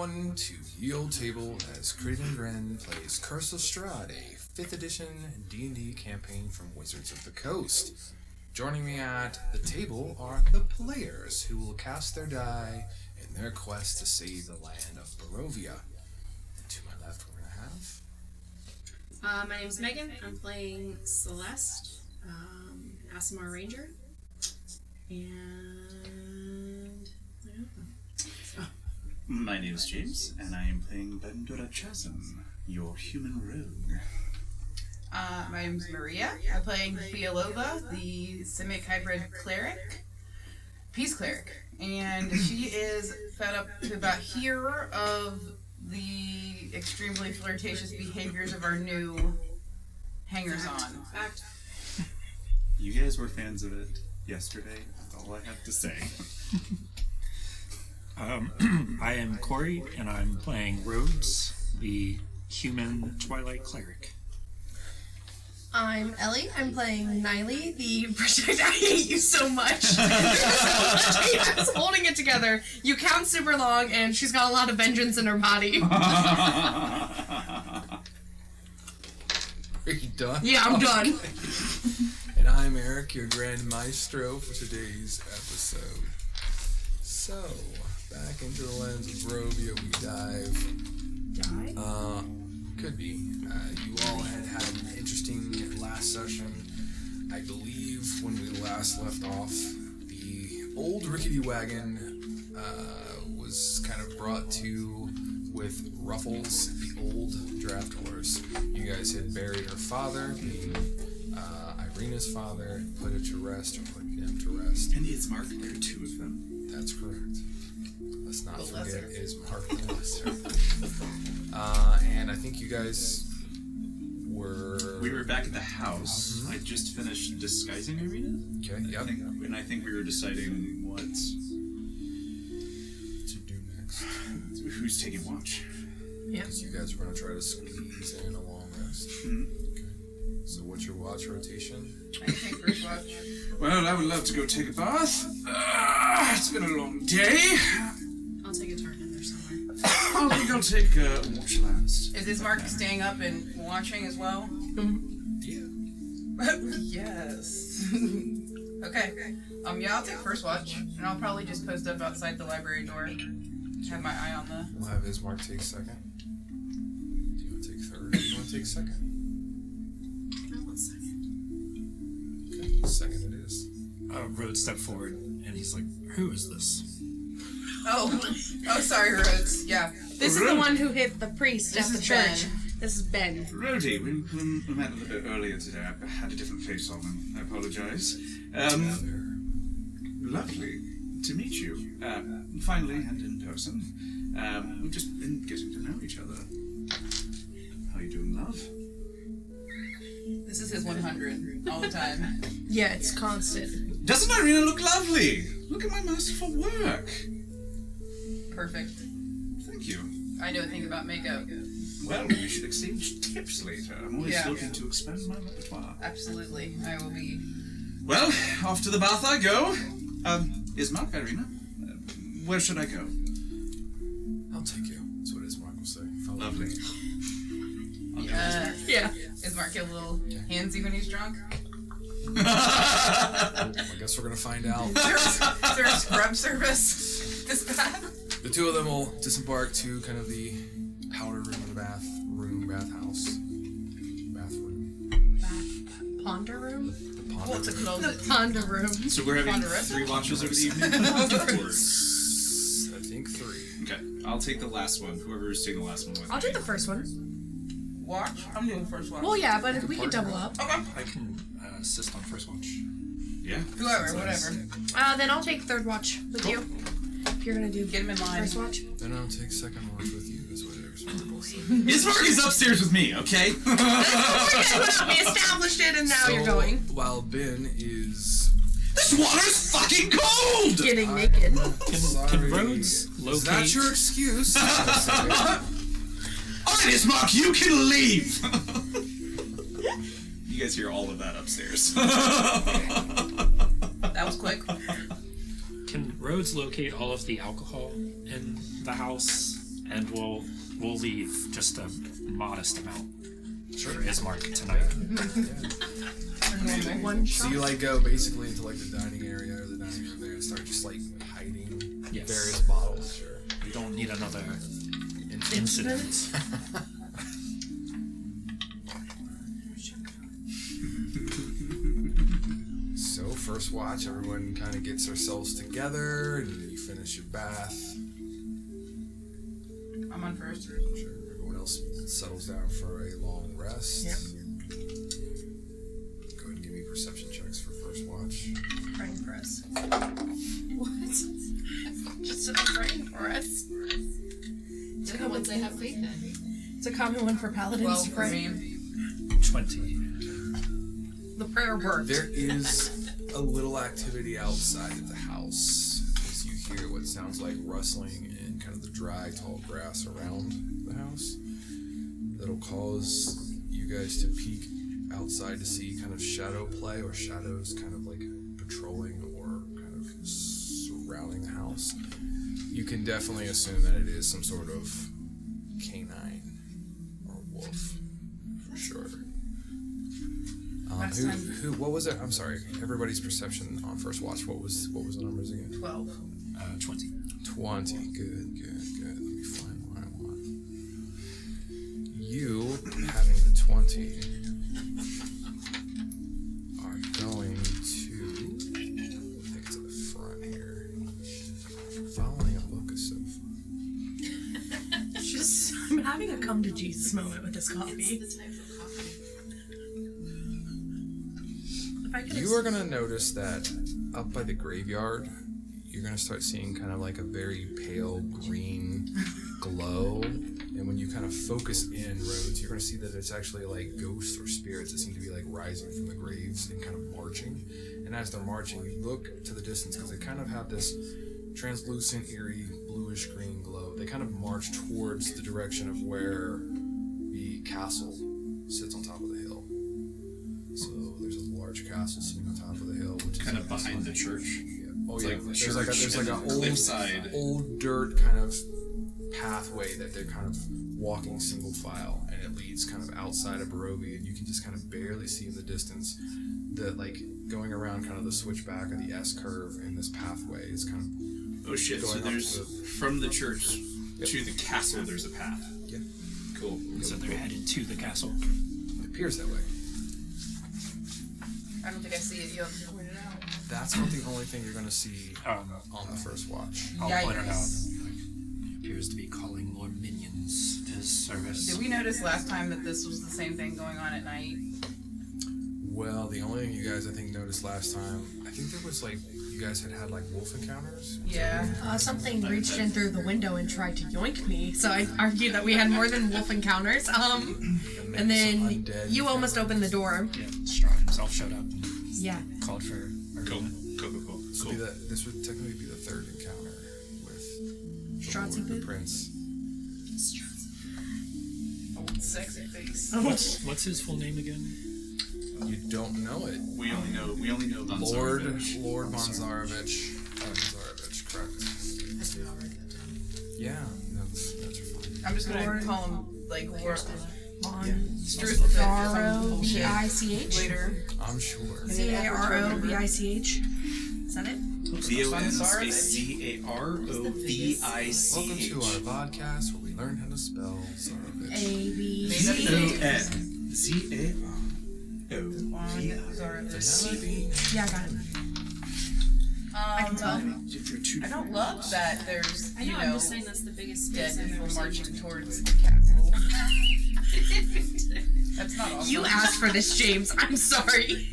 everyone to the old table as Crit Eating Grin plays Curse of Strahd, a 5th edition D&D campaign from Wizards of the Coast. Joining me at the table are the players who will cast their die in their quest to save the land of Barovia. And to my left we're going to have... my name's Megan. I'm playing Celeste, Asimar Ranger. And... My name is James, and I am playing Bandura Chasm, your human rogue. My name's Maria. I'm playing Bielova, the Simic hybrid cleric, peace cleric, and she is fed up to about here of the extremely flirtatious behaviors of our new hangers-on. You guys were fans of it yesterday. That's all I have to say. I am Corey, and I'm playing Rhodes, the human Twilight cleric. I'm Ellie. I'm playing Niley, the protect. I hate you so much. I was holding it together. You count super long, and she's got a lot of vengeance in her body. Are you done? Yeah, I'm done. And I'm Eric, your Grand Maestro for today's episode. So, back into the lands of Barovia we dive. Could be. You all had an interesting last session. I believe when we last left off, the old rickety wagon was kind of brought to with Ruffles, the old draft horse. You guys had buried her father, being Irina's father, and put it to rest, or put him to rest. And Ismark, there are 2 of them. That's correct. Let's not forget Ismark the Lesser. And I think you guys were... We were back at the house. I just finished disguising Irina. Okay, yep. And I think we were deciding what to do next. Who's taking watch? Yeah. Because you guys were going to try to squeeze in a long rest. Okay. So what's your watch rotation? I can take first watch. Well, I would love to go take a bath. It's been a long day. I'll take a turn in there somewhere. I think I'll take watch last. Is Ismark staying up and watching as well? Yeah. Yes. Okay. Yeah, I'll take first watch, and I'll probably just post up outside the library door. Have my eye on the... We'll have Ismark take second. Do you want to take third? Do you want to take second? I want second. Okay, second it is. Rhodes stepped forward, and he's like, "Who is this?" Oh, sorry, Rhodes. Yeah. This is the one who hit the priest This at the is church. Ben. This is Ben. Rhodey, we met a little bit earlier today. I had a different face on, and I apologize. Lovely to meet you. Finally, and in person. We've just been getting to know each other. How are you doing, love? This is his 100 all the time. Yeah, it's constant. Doesn't Irina look lovely? Look at my masterful work. Perfect. Thank you. I know a thing about makeup. Well, we should exchange tips later. I'm always Yeah. looking to expand my repertoire. Absolutely. I will be... Well, off to the bath I go. Ismark, Irina, where should I go? I'll take you. That's what Ismark will say. Follow Lovely. me. Yeah. Ismark get a little handsy when he's drunk? I guess we're going to find out. Is there a scrub service this bad? The 2 of them will disembark to kind of the powder room of the bathhouse. Bathroom. Ponder room? The ponder Well, it's a room. closet. The ponder room. So we're having Ponderosa? 3 watches over the evening? I think 3. Okay, I'll take the last one. Whoever is taking the last one with I'll me. do the first one. Watch? I'm doing first watch. Well, yeah, but we could double up. Okay. I can assist on first watch. Yeah. Whoever, whatever. Then I'll take third watch with you. If you're gonna do Get him in line. first watch. Then I'll take second watch with you, is what Ismark will say. Ismark is upstairs with me, okay? We established it, and now you're going. While Ben is... This water's fucking cold! Getting naked. Can Rhodes locate... Is that your excuse? Alright, Ismark, you can leave! You guys hear all of that upstairs. That was quick. Can Rhodes locate all of the alcohol in the house And we'll leave just a modest amount Sure. for Ismark tonight. One So shot. you like go basically into like the dining area or the dining room there and start just like hiding Yes. various bottles. Sure. We don't need another incident. So first watch, everyone kind of gets themselves together and you finish your bath. I'm on first. Sure. Everyone else settles down for a long rest. Yep. Go ahead and give me perception checks for first watch. Praying for us. What? Just praying for us. They're the ones I have faith in. It's a common one for paladins 12 to for pray. me. 20. The prayer worked. There is a little activity outside of the house as you hear what sounds like rustling in kind of the dry, tall grass around the house. That'll cause you guys to peek outside to see kind of shadow play or shadows kind of like patrolling or kind of surrounding the house. You can definitely assume that it is some sort of canine or wolf for sure. What was it? I'm sorry. Everybody's perception on first watch. What was the numbers again? 12. 20. 20. Good. Let me find what I want. You, having the 20, are going to, I think it's at the front here, following a book of so I'm having a come to Jesus moment with this coffee. It's the type of coffee. If I could You are going to notice that up by the graveyard, you're going to start seeing kind of like a very pale green glow. And when you kind of focus in, Rhodes, you're going to see that it's actually like ghosts or spirits that seem to be like rising from the graves and kind of marching. And as they're marching, you look to the distance because they kind of have this translucent, eerie, bluish green glow. They kind of march towards the direction of where the castle sits on top of the hill. So there's a large castle sitting on top of the hill, which Kind is of behind the church. Yeah. Oh It's yeah. like the There's like church an and cliffside. old dirt kind of pathway that they're kind of walking single file, and it leads kind of outside of Barovia, and you can just kind of barely see in the distance that like going around kind of the switchback of the S curve in this pathway is kind of Oh shit, so Going up there's, the- from the church to the castle, there's a path. Yeah. Cool. So they're headed to the castle. it appears that way. I don't think I see it. You'll have to point it out. That's not the only thing you're going to see Um, on the first watch. I'll point it out. Yikes. He appears to be calling more minions to his service. Did we notice last time that this was the same thing going on at night? Well, the only thing you guys I think noticed last time, I think there was like you guys had like wolf encounters. Yeah. something reached in through the window and tried to yoink me, so I argued that we had more than wolf encounters. And then you almost opened the door. Yeah, Strahd himself showed up and Yeah. called for our Cool. unit. Cool. This would technically be the third encounter with the Strahd Lord, the Seafood? prince. Old sexy face. What's his full name again? You don't know it. We only know Von Lord Zarovich. Von Zarovich. Zarovich, correct. Yeah, that's fine. I'm just gonna Lord. call him like Lord. On Struth with Zaro, some V-I-C-H? later. I'm sure. Z-A-R-O-V-I-C-H? Is that it? VON space ZAROVICH. Welcome to our podcast where we learn how to spell Zarovich. A-B-C-H. ZAROVICH. Yeah, I got it. I can tell. I don't love that there's, I you know, know, I'm just saying that's the biggest dead space I've people ever seen. marching towards the castle. That's not awesome. You asked for this, James. I'm sorry.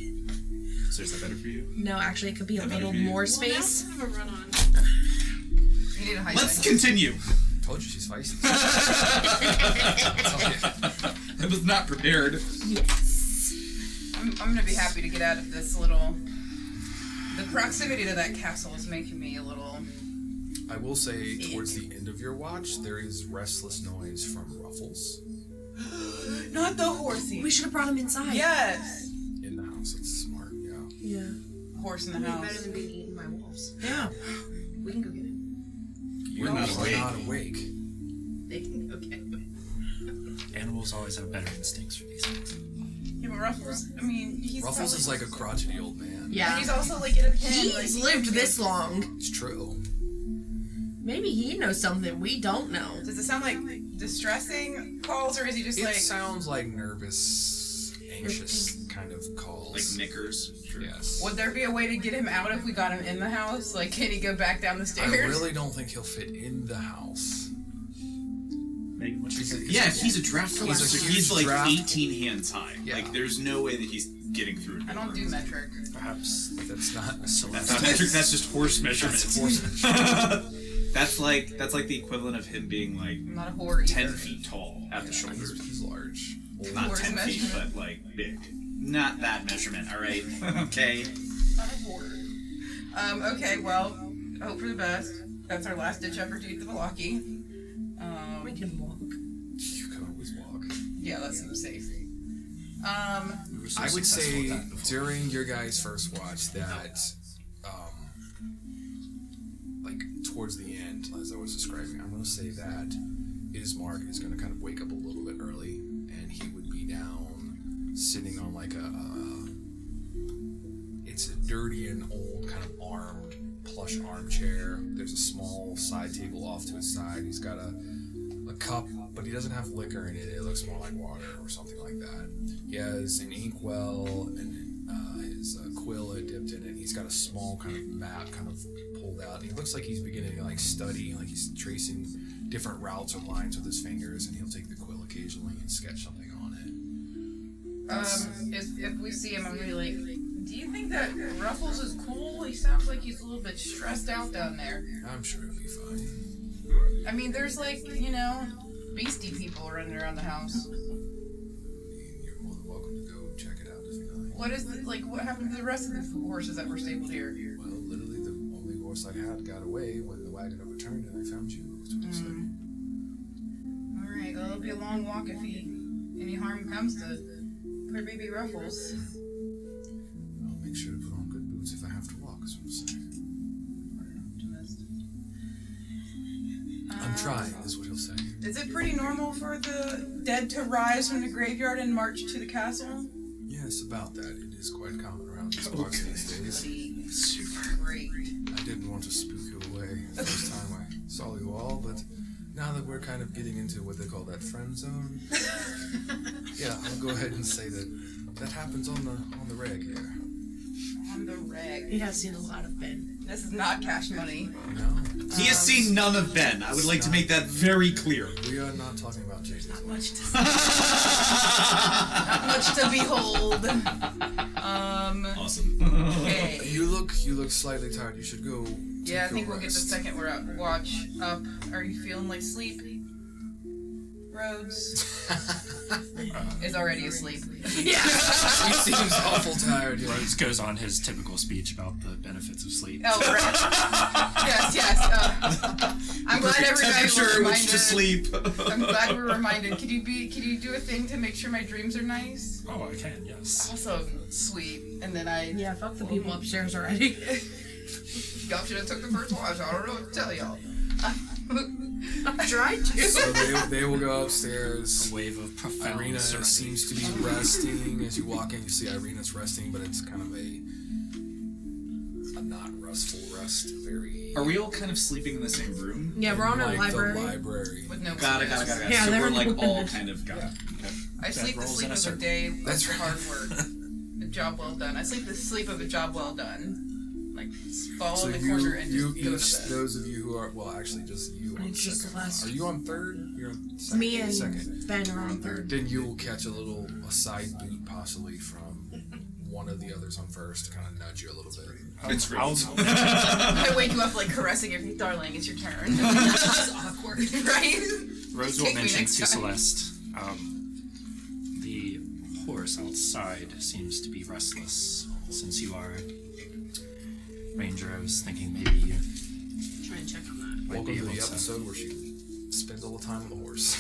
So is that better for you? No, actually, it could be a little more Well, now space. we have a run on. You need a high Let's sign. continue. Told you she's feisty. I was not prepared. Yes. I'm gonna be happy to get out of this little. The proximity to that castle is making me a little. I will say, towards the end of your watch, there is restless noise from Ruffles Not the horsey. We should have brought him inside. Yes. in the house. It's smart, yeah. Yeah. Horse in the Better house. than being eaten by wolves. Yeah. We can go get him. We're not We're awake. not awake. Ruffles always have better instincts for these things. Yeah, but Ruffles, I mean, he's Ruffles is probably- like a crotchety old man. Yeah. He's also like in a pen. He's like, lived this long. It's true. Maybe he knows something we don't know. Does it sound like distressing calls, or is he just It like... sounds like nervous, anxious kind of calls. Like knickers. Sure. Yes. Would there be a way to get him out if we got him in the house? Like, can he go back down the I stairs? really don't think he'll fit in the house. Megan, what you say? Yeah, he's a draft He's a collector. huge He's like draft- 18 hands high. Yeah. Like, there's no way that he's getting through it. I don't do metric. Perhaps That's not. That's not metric. That's just horse measurements. That's horsemanship. That's like the equivalent of him being like I'm not a whore either. 10 feet tall at the shoulders. He's large. Not Horse 10 feet, measurement. but like big. Not that measurement. All right. Okay. Not a whore. Okay, well, I hope for the best. That's our last ditch effort to eat the Velaki. We can walk. You can always walk. Yeah, that seems safe. we were so I would successful say with that before. during your guys' first watch that, like towards the end, as I was describing, I'm going to say that Ismark is going to kind of wake up a little bit early, and he would be down, sitting on like it's a dirty and old kind of armed plush armchair. There's a small side table off to his side. He's got a cup, but he doesn't have liquor in it. It looks more like water or something like that. He has an inkwell and his quill dipped in it. He's got a small kind of map kind of pulled out. He looks like he's beginning to like study, like he's tracing different routes or lines with his fingers, and he'll take the quill occasionally and sketch something on it. If we see him, I'm really like, do you think that Ruffles is cool? He sounds like he's a little bit stressed out down there. I'm sure it'll be fine. I mean, there's like, you know, beastie people running around the house. You're more than welcome to go check it out if you like. What is the, like, what happened to the rest of the horses that were stabled here? Well, literally the only horse I had got away when the wagon overturned and I found you. That's what I said. Alright, well, it'll be a long walk if any harm comes to poor baby Ruffles. I'll make sure to put on good boots if I have to walk, is what I'm saying. I'm trying, is what he'll say. Is it pretty normal for the dead to rise from the graveyard and march to the castle? Yes, about that. It is quite common around these parts these days. Super great. I didn't want to spook you away the first time I saw you all, but now that we're kind of getting into what they call that friend zone, yeah, I'll go ahead and say that happens on the reg here. On the reg. He has seen a lot of Ben. This is not cash money. No, He has seen none of Ben. I would like to make that very clear. we are not talking about Jesus. Not much to Not much to behold. Awesome. Okay. You look slightly tired. You should go. Yeah, I take think a we'll get the rest. second we're out. Watch up. Are you feeling like sleep? Rhodes is already asleep. Yeah. He seems awful tired. Yeah. Rhodes goes on his typical speech about the benefits of sleep. Oh, right. Yes. I'm glad everybody Temperature was in which reminded. to sleep. I'm glad we're reminded. Could you do a thing to make sure my dreams are nice? Oh, I can, yes. Also sweet. And then I Yeah, fuck the people upstairs already. y'all should have took the first watch. I don't know what to tell y'all. I tried to. So they will go upstairs. A wave of profound Irina serenity. seems to be resting. As you walk in, you see Irina's resting, but it's kind of a not restful rest. Very. Are we all kind of sleeping in the same room? Yeah, we're on our like library. the library. With no Got it. Yeah, So they're we're like open. all kind of got it. Okay. I sleep the rolls sleep in a of a circle. day That's of right. hard work. A job well done. I sleep the sleep of a job well done. Like fall So in the you, corner and you just go each, to bed. those of you who are, well, actually just you on It's just second. the last- Are you on third? You're on second. Me and second. Ben are on third. Then you will catch a side boot possibly from one of the others on first to kind of nudge you a little bit. It's great. I wake you up like caressing your feet, darling. It's your turn. This is awkward, right? Rose Take will me mention next to time. Celeste, the horse outside seems to be restless. Since you are Ranger, I was thinking maybe you Try and check on that. might Welcome be to able the to. episode where she spends all the time on the horse.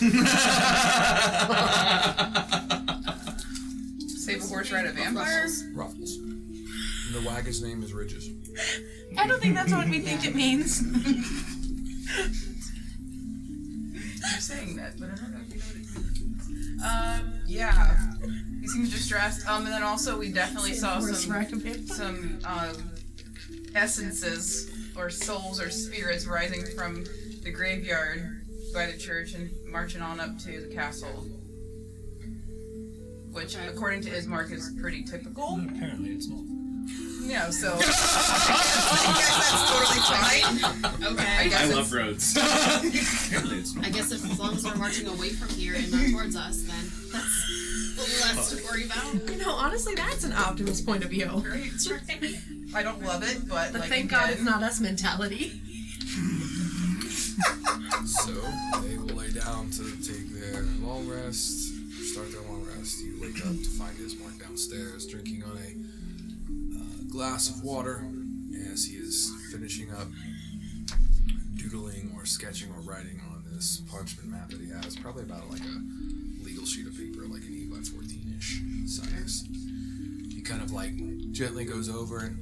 Save a horse ride a vampire? Ruffles. And the wagon's name is Ridges. I don't think that's what we think it means. saying that, but I don't know if you know what it means. Yeah. He seems distressed. And then also we definitely saw some essences or souls or spirits rising from the graveyard by the church and marching on up to the castle. Which, according to Ismark, is pretty typical. Apparently it's not. Yeah, so I guess that's totally fine. Okay. I love roads. Apparently it's not. I guess if as long as we're marching away from here and not towards us, then that's less to worry about. You know, honestly, that's an optimist point of view. Right? I don't love it, but The like thank God it's not us mentality. So they will lay down to take their long rest. Start their long rest. You wake up to find Ismark downstairs drinking on a glass of water as he is finishing up doodling or sketching or writing on this parchment map that he has. Probably about like a legal sheet of paper, like an 8x14-ish size. He kind of like gently goes over and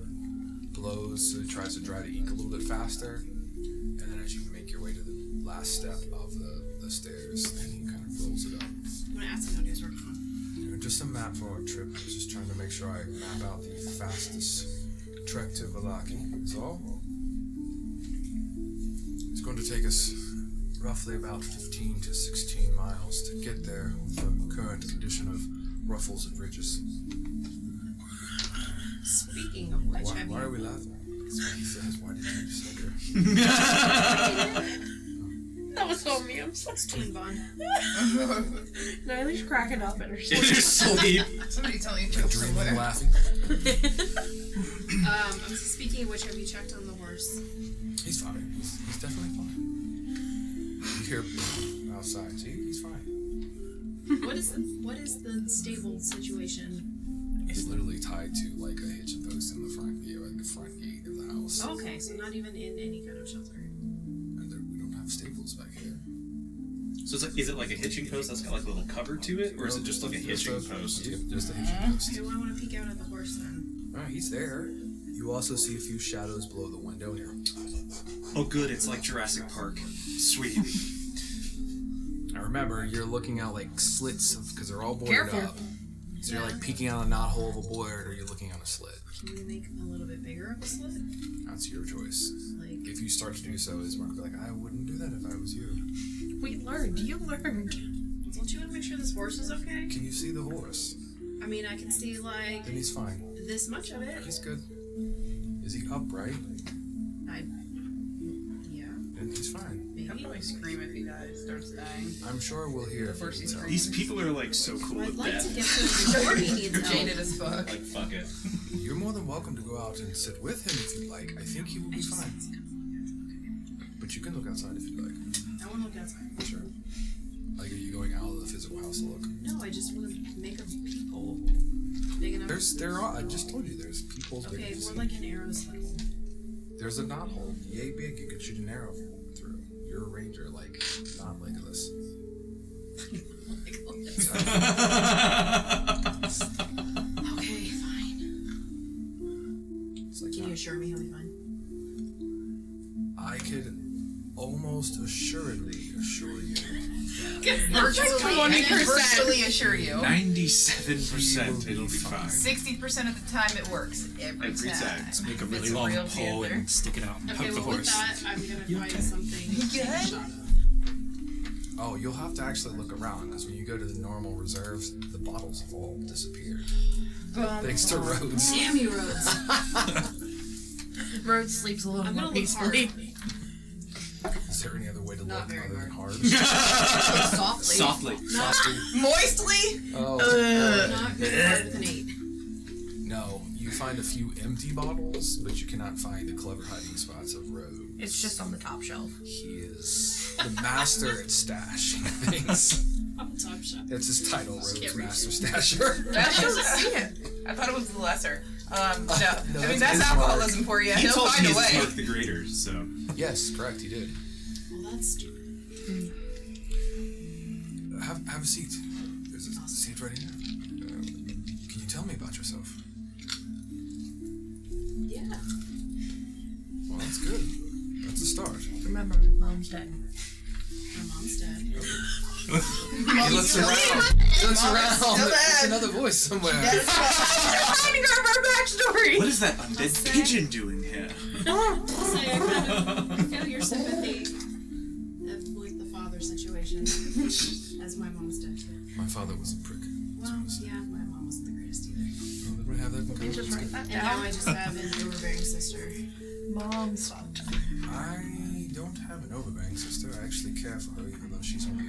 blows, so he tries to dry the ink a little bit faster. And then as you make your way to the last step of the stairs, then he kind of rolls it up. I'm gonna ask him how he's working on. Just a map for our trip. I was just trying to make sure I map out the fastest trek to Vallaki. That's all. It's going to take us roughly about 15 to 16 miles to get there with the current condition of ruffles and ridges. Speaking of which, Why are we laughing? That's what he says. Why did you say that? That was on me. I'm so Twin Bond. Niley's cracking up at her sleep. You're sleep. Somebody tell me jokes Dreaming, somewhere. laughing. Speaking of which, have you checked on the horse? He's fine. He's definitely fine. You hear outside. See, he's fine. What is the stable situation? He's literally tied to like a hitching post in the front gate, like the front gate of the house. Okay, so not even in any kind of shelter. And we don't have stables back here. So is it like a hitching post that's got like a little cover to it, or is it just like a hitching post? Yep, just a hitching post. Okay, well, I want to peek out at the horse then. Alright, he's there. You also see a few shadows below the window here. Oh, good. It's like Jurassic Park. Sweet. Now remember, you're looking out like slits because they're all boarded Careful. up. So you're like peeking out a knothole of a board, or you're looking on a slit. Can we make a little bit bigger of a slit? That's your choice. Like, If you start to do so, Ismark will be like, I wouldn't do that if I was you. We learned. You learned. don't you want to make sure this horse is okay? Can you see the horse? I mean, I can see like Then he's fine. this much of it. He's good. Is he upright? Yeah, Then he's fine. He'll maybe. probably scream if he starts dying. I'm sure we'll hear if Horse he is needs help. These people are like so cool I'd with like to death. get to him before he needs You're help. jaded as fuck. Like, fuck it. You're more than welcome to go out and sit with him if you'd like. I think he will be fine. But you can look outside if you'd like. I want to look outside. Sure. Like, are you going out of the physical house to look? No, I just want to make a peephole big enough. I just told you, there's people's big Okay, enough to more see. like an arrow's hole. There's a knothole, yay big, you could shoot an arrow through. You're a ranger, like, not Legolas. Okay, fine. It's like Can you that. assure me he'll be fine? I could almost assuredly assure you. Virtually assure you. 97% it'll be fine. 60% of the time it works. Every time. Let's make a It's really a long real pole panther. and stick it out and Okay, poke the well with horse. that, I'm gonna find okay? something. You to take a good? shot of. Oh, you'll have to actually look around, because when you go to the normal reserves, the bottles have all disappeared. Thanks to Rhodes. Damn you, Rhodes. Rhodes sleeps a little I'm more gonna look peacefully. Is there any other way to Not look very other than hard? Softly. Softly. Moistly? Oh, Not very hard with an 8. no. You find a few empty bottles, but you cannot find the clever hiding spots of Rhodes. It's just on the top shelf. He is the master at stashing things. On the top shelf. That's his title, Rhodes Can't reach Master Stasher. That's Doesn't just, see it. I thought it was the lesser. No. I mean, that's that's his alcoholism for you. He He'll told find me a it's way. Mark the Greater, so. Yes, correct, he did. Well, that's stupid. Have a seat. There's a seat right here. Can you tell me about yourself? Yeah. Well, that's good. That's a start. Remember, Mom's dead. My mom's dead. He looks around. There's another voice somewhere. Finding out our backstory. What is that undead pigeon doing here? So I kind of feel your sympathy of like the father situation, as my mom's dead. My father was a prick. Well, yeah, my mom wasn't the greatest either. Well, then we have that in common. Just write that And now down. I just have an overbearing sister. Mom sucked. I don't have an overbearing sister. I actually care for her, even though she's only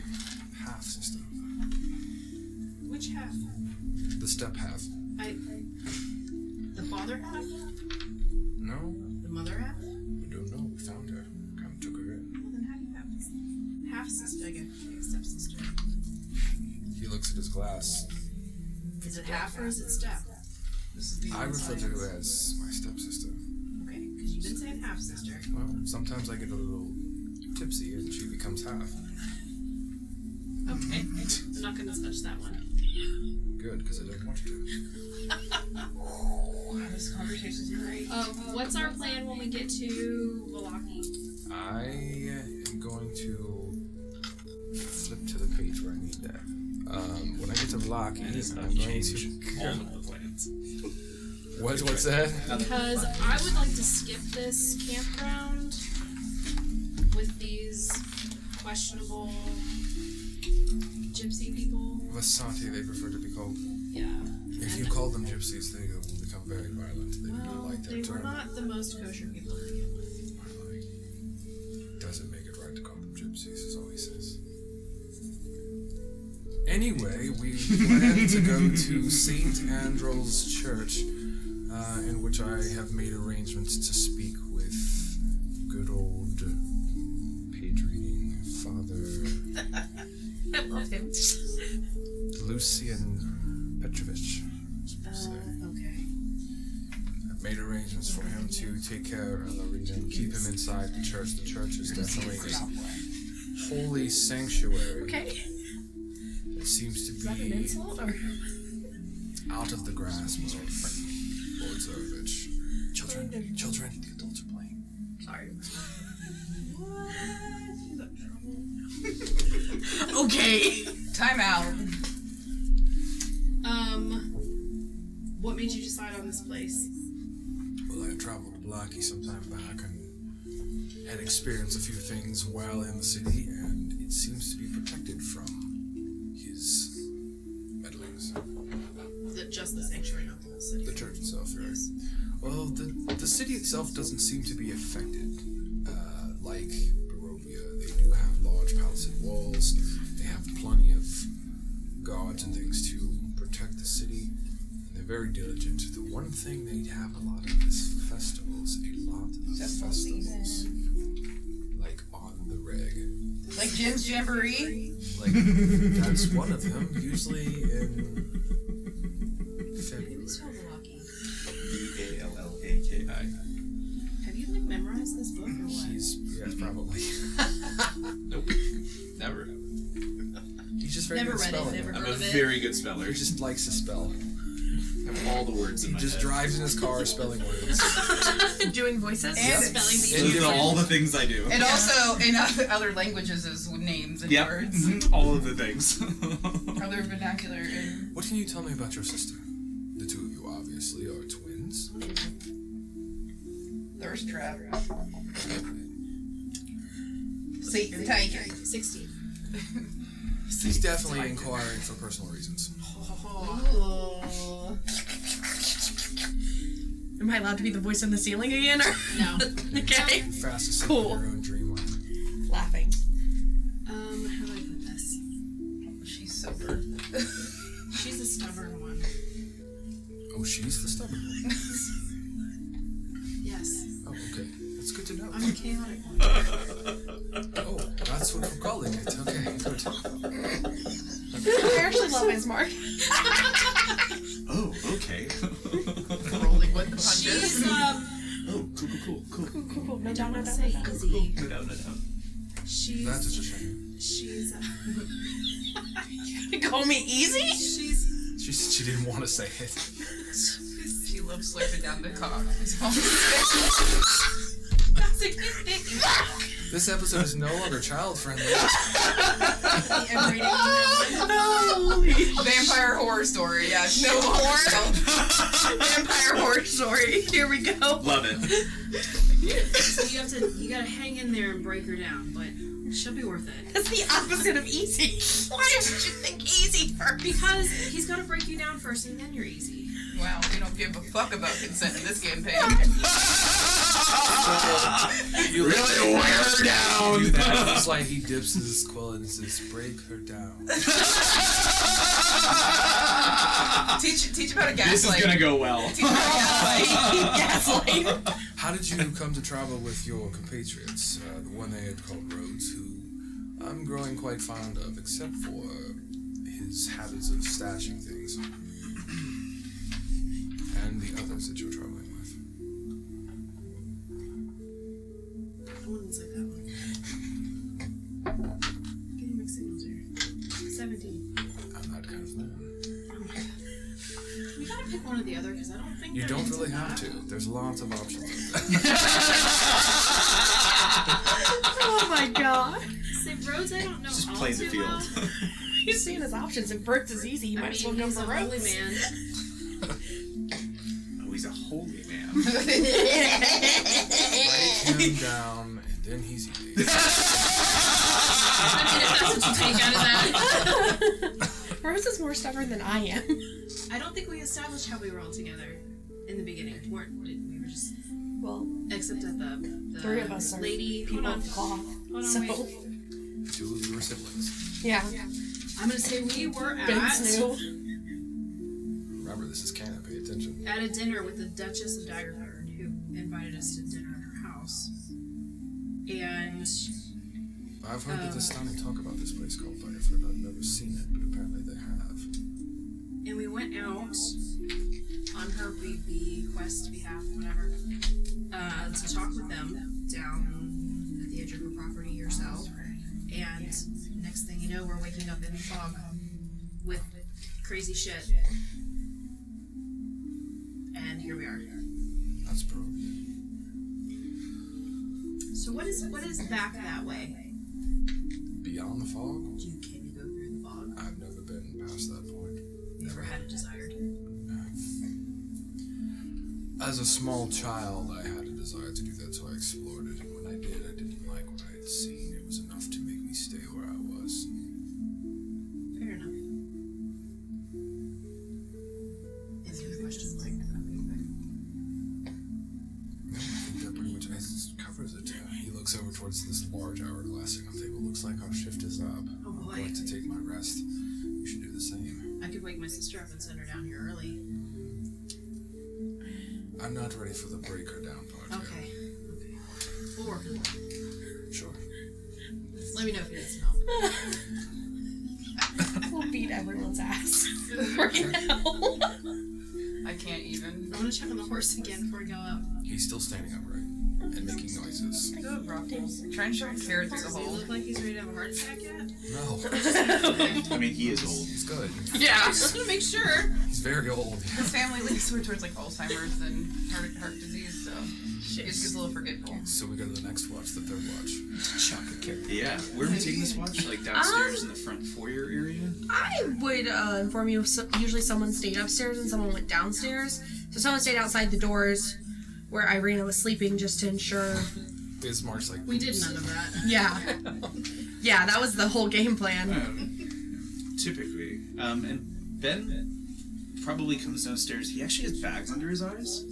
half sister. Which half? The step half. The father half? No, The mother half? we don't know. We found her. Kind of took her in. Well, then how do you have this? Half sister, I guess, stepsister. He looks at his glass. Is it half or is it step? This is the I refer to her as my stepsister. Okay, because you've been saying half sister. Well, sometimes I get a little tipsy and she becomes half. Okay, I'm not gonna touch that one. Good, because I didn't want you to. This conversation's great. What's our plan when we get to Valaki? I am going to flip to the page where I need that. When I get to Vlaki, I'm going to... all of the plans. What's that? Because I would like to skip this campground with these questionable gypsy people. Vasati, they prefer to be called. Yeah. If you call them gypsies, they will become very violent. They don't like They that were term. not the most kosher people to begin with. Doesn't make it right to call them gypsies, is all he says. Anyway, we plan to go to St. Andrew's Church, in which I have made arrangements to speak with good old page reading Father I love him. Lucian Petrovich. Okay. I've made arrangements for him to take care of Arena and keep him inside the church. The church is definitely a holy sanctuary. Okay. It seems to Is that an be insult or? out of the grasp of Lord Zarovich. Children, the adults are playing. Sorry. Okay. Time out. What made you decide on this place? Well, I traveled to Blackie some time back and had experienced a few things while in the city, and it seems to be protected from his meddlings. Just the sanctuary, not the whole city. The church itself, right? Yes. Well, the city itself doesn't seem to be affected. Like Barovia, they do have large palisade walls. They have plenty of guards and things to protect the city. And they're very diligent. The one thing they have a lot of is festivals. A lot of festivals. Like on the reg. Like Jim's Jamboree? Like, that's one of them. Usually in February. Spell Valaki. Ballaki. Have you like memorized this book or what? Yes, probably. Nope. Never. He's just very Never good at read it, spelling. never I'm heard a of it. very good speller. He just likes to spell. I have all the words in He my just head. drives in his car spelling words. Doing voices. And Spelling bee. Those are all the things I do. And also in other languages is names and Yep. words. All of the things. Other vernacular and What can you tell me about your sister? The two of you obviously are twins. thirst trap. Satan tiger. 16. He's definitely inquiring for personal reasons. Oh. Am I allowed to be the voice in the ceiling again? Or? No. Okay. Fast asleep Cool. in your own dreamland. Laughing. How do I put this? She's sober. She's a stubborn one. Oh, she's the stubborn one. Yes. Oh, okay. That's good to know. I'm a chaotic one. Oh, that's what we're calling it. Okay, good. I actually love his mark. Oh, okay. Rolling with the punches. She's, Oh, cool. Cool. No I down, don't no want to say down. easy. No doubt. She's, That is a shame. she's, Call me easy? she's, She said she didn't want to say it. She loves slurping down the cock. This episode is no longer child friendly. I'm reading emails. Vampire horror story. Yeah, no longer stealth. Vampire horror story. Here we go. Love it. So you gotta hang in there and break her down, but she'll be worth it. That's the opposite of easy. Why did you think easy first? Because he's gotta break you down first and then you're easy. Wow, we don't give a fuck about consent in this campaign. You really wear her down. It's like he dips his quill and says, "Break her down." Teach about a gaslight. This is gonna go well. Teach about a gaslight. Gaslight. How did you come to travel with your compatriots, the one they had called Rhodes, who I'm growing quite fond of, except for his habits of stashing things, and the others that you're traveling with? I wouldn't say that one. Getting mixed signals here. 17. I'm that kind of man. We gotta pick one or the other because I don't think You they're don't into really have that. to. There's lots of options. Oh my god. Say Rhodes, I don't know Just all play the too field. well. He's seeing his options. If Burt's is easy, you I might as well mean, go he's for a holy Rhodes. man. Oh, he's a holy man. Break him down, and then he's eating. I mean, if that's what you take out of that. Rhodes is more stubborn than I am. I don't think we established how we were all together in the beginning. We were just, Well, except at the three of us are lady. people Hold on. of cloth. Hold on, So, wait. Two of your siblings. yeah. I'm gonna say we were Vince knew. Remember, this is canon. Pay attention. at a dinner with the Duchess of Daggerford, who invited us to dinner at her house. And I've heard that the Stunning talk about this place called Daggerford. I've never seen it, but apparently they have. we went out on her bequest, behalf, whatever, to talk with them down at the edge of her property or so. And next thing you know, we're waking up in fog with crazy shit. And here we are. That's Barovia. So what is back that way? Beyond the fog? Can you go through the fog? I've never been past that point. Never had it desired. As a small child, I had a desire to do that, so I explored it. And when I did, I didn't like what I had seen. It was enough to make me stay where I was. Fair enough. Answer the question, like, No, I think that pretty much covers it. He looks over towards this large hourglass on the table. Looks like our shift is up. oh I'm boy. going to take my rest. You should do the same. I could wake my sister up and send her down here early. I'm not ready for the break her down part yet. Okay. We'll work on it. Sure. Let me know if you need some help. We'll beat everyone's ass right now. I can't even. I want to check on the horse again before we go up. He's still standing upright and making noises. Good, Ruffles. Trying to shove a carrot through the Does he hole. look like he's ready to have a heart attack yet? No, I mean, he is old. he's good. Yeah. Just want to make sure. He's very old. His family leans more towards like Alzheimer's and heart disease, so he just gets a little forgetful. So we go to the next watch, the third watch. Chuck a carrot. Yeah, where are we taking this watch? Like downstairs in the front foyer area? I would inform you, usually someone stayed upstairs and someone went downstairs. So someone stayed outside the doors where Irina was sleeping just to ensure. Bismarck's like, We did none of that. Yeah. Yeah, that was the whole game plan. Typically. And Ben probably comes downstairs. He actually has bags under his eyes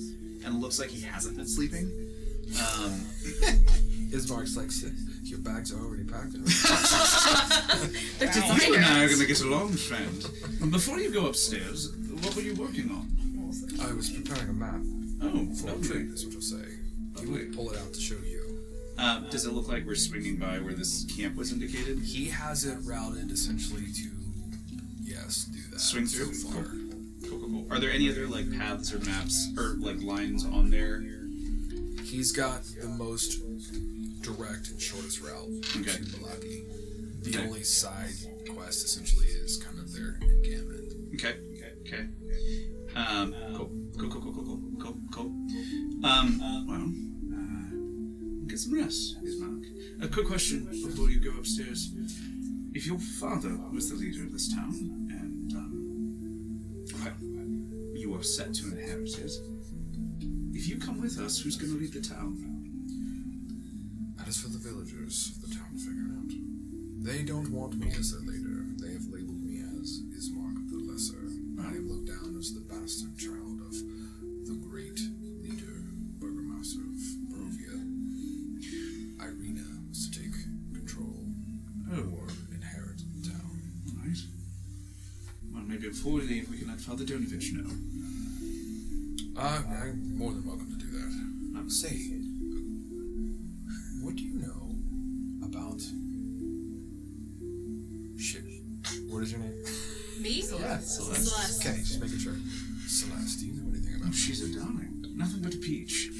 and looks like he hasn't been sleeping. Bismarck's like, your bags are already packed. They're You and I are designers. going to get along, friend. And before you go upstairs, what were you working on? I was preparing a map Oh, for a lovely. trip, is what you'll say. He would pull it out to show you. Does it look like we're swinging by where this camp was indicated? He has it routed essentially to, yes, do that. Swing through? So far. Cool. Are there any other like paths or maps or like lines on there? He's got the most direct and shortest route Okay. to Balaki. The Okay. only side quest essentially is kind of their encampment. Okay. Cool. Well, get some rest, Bismarck. A quick question before you go upstairs. if your father was the leader of this town, and well, you are set to inherit it, if you come with us, who's going to lead the town? That is for the villagers of the town to figure out. They don't want me as their leader. They have labeled me as Ismark the Lesser. I am looked down as the bastard child of the great leader, Burgomaster of Barovia. Irina was to take control or inherit the town. All right. Well, maybe before we leave, we can let Father Donovich know. I'm more than welcome to do that. Say, what do you know about... Shit. What is your name? Me? Yeah, Celeste. Okay, just making sure. Celeste, do you know anything about She's a darling. Nothing but a peach.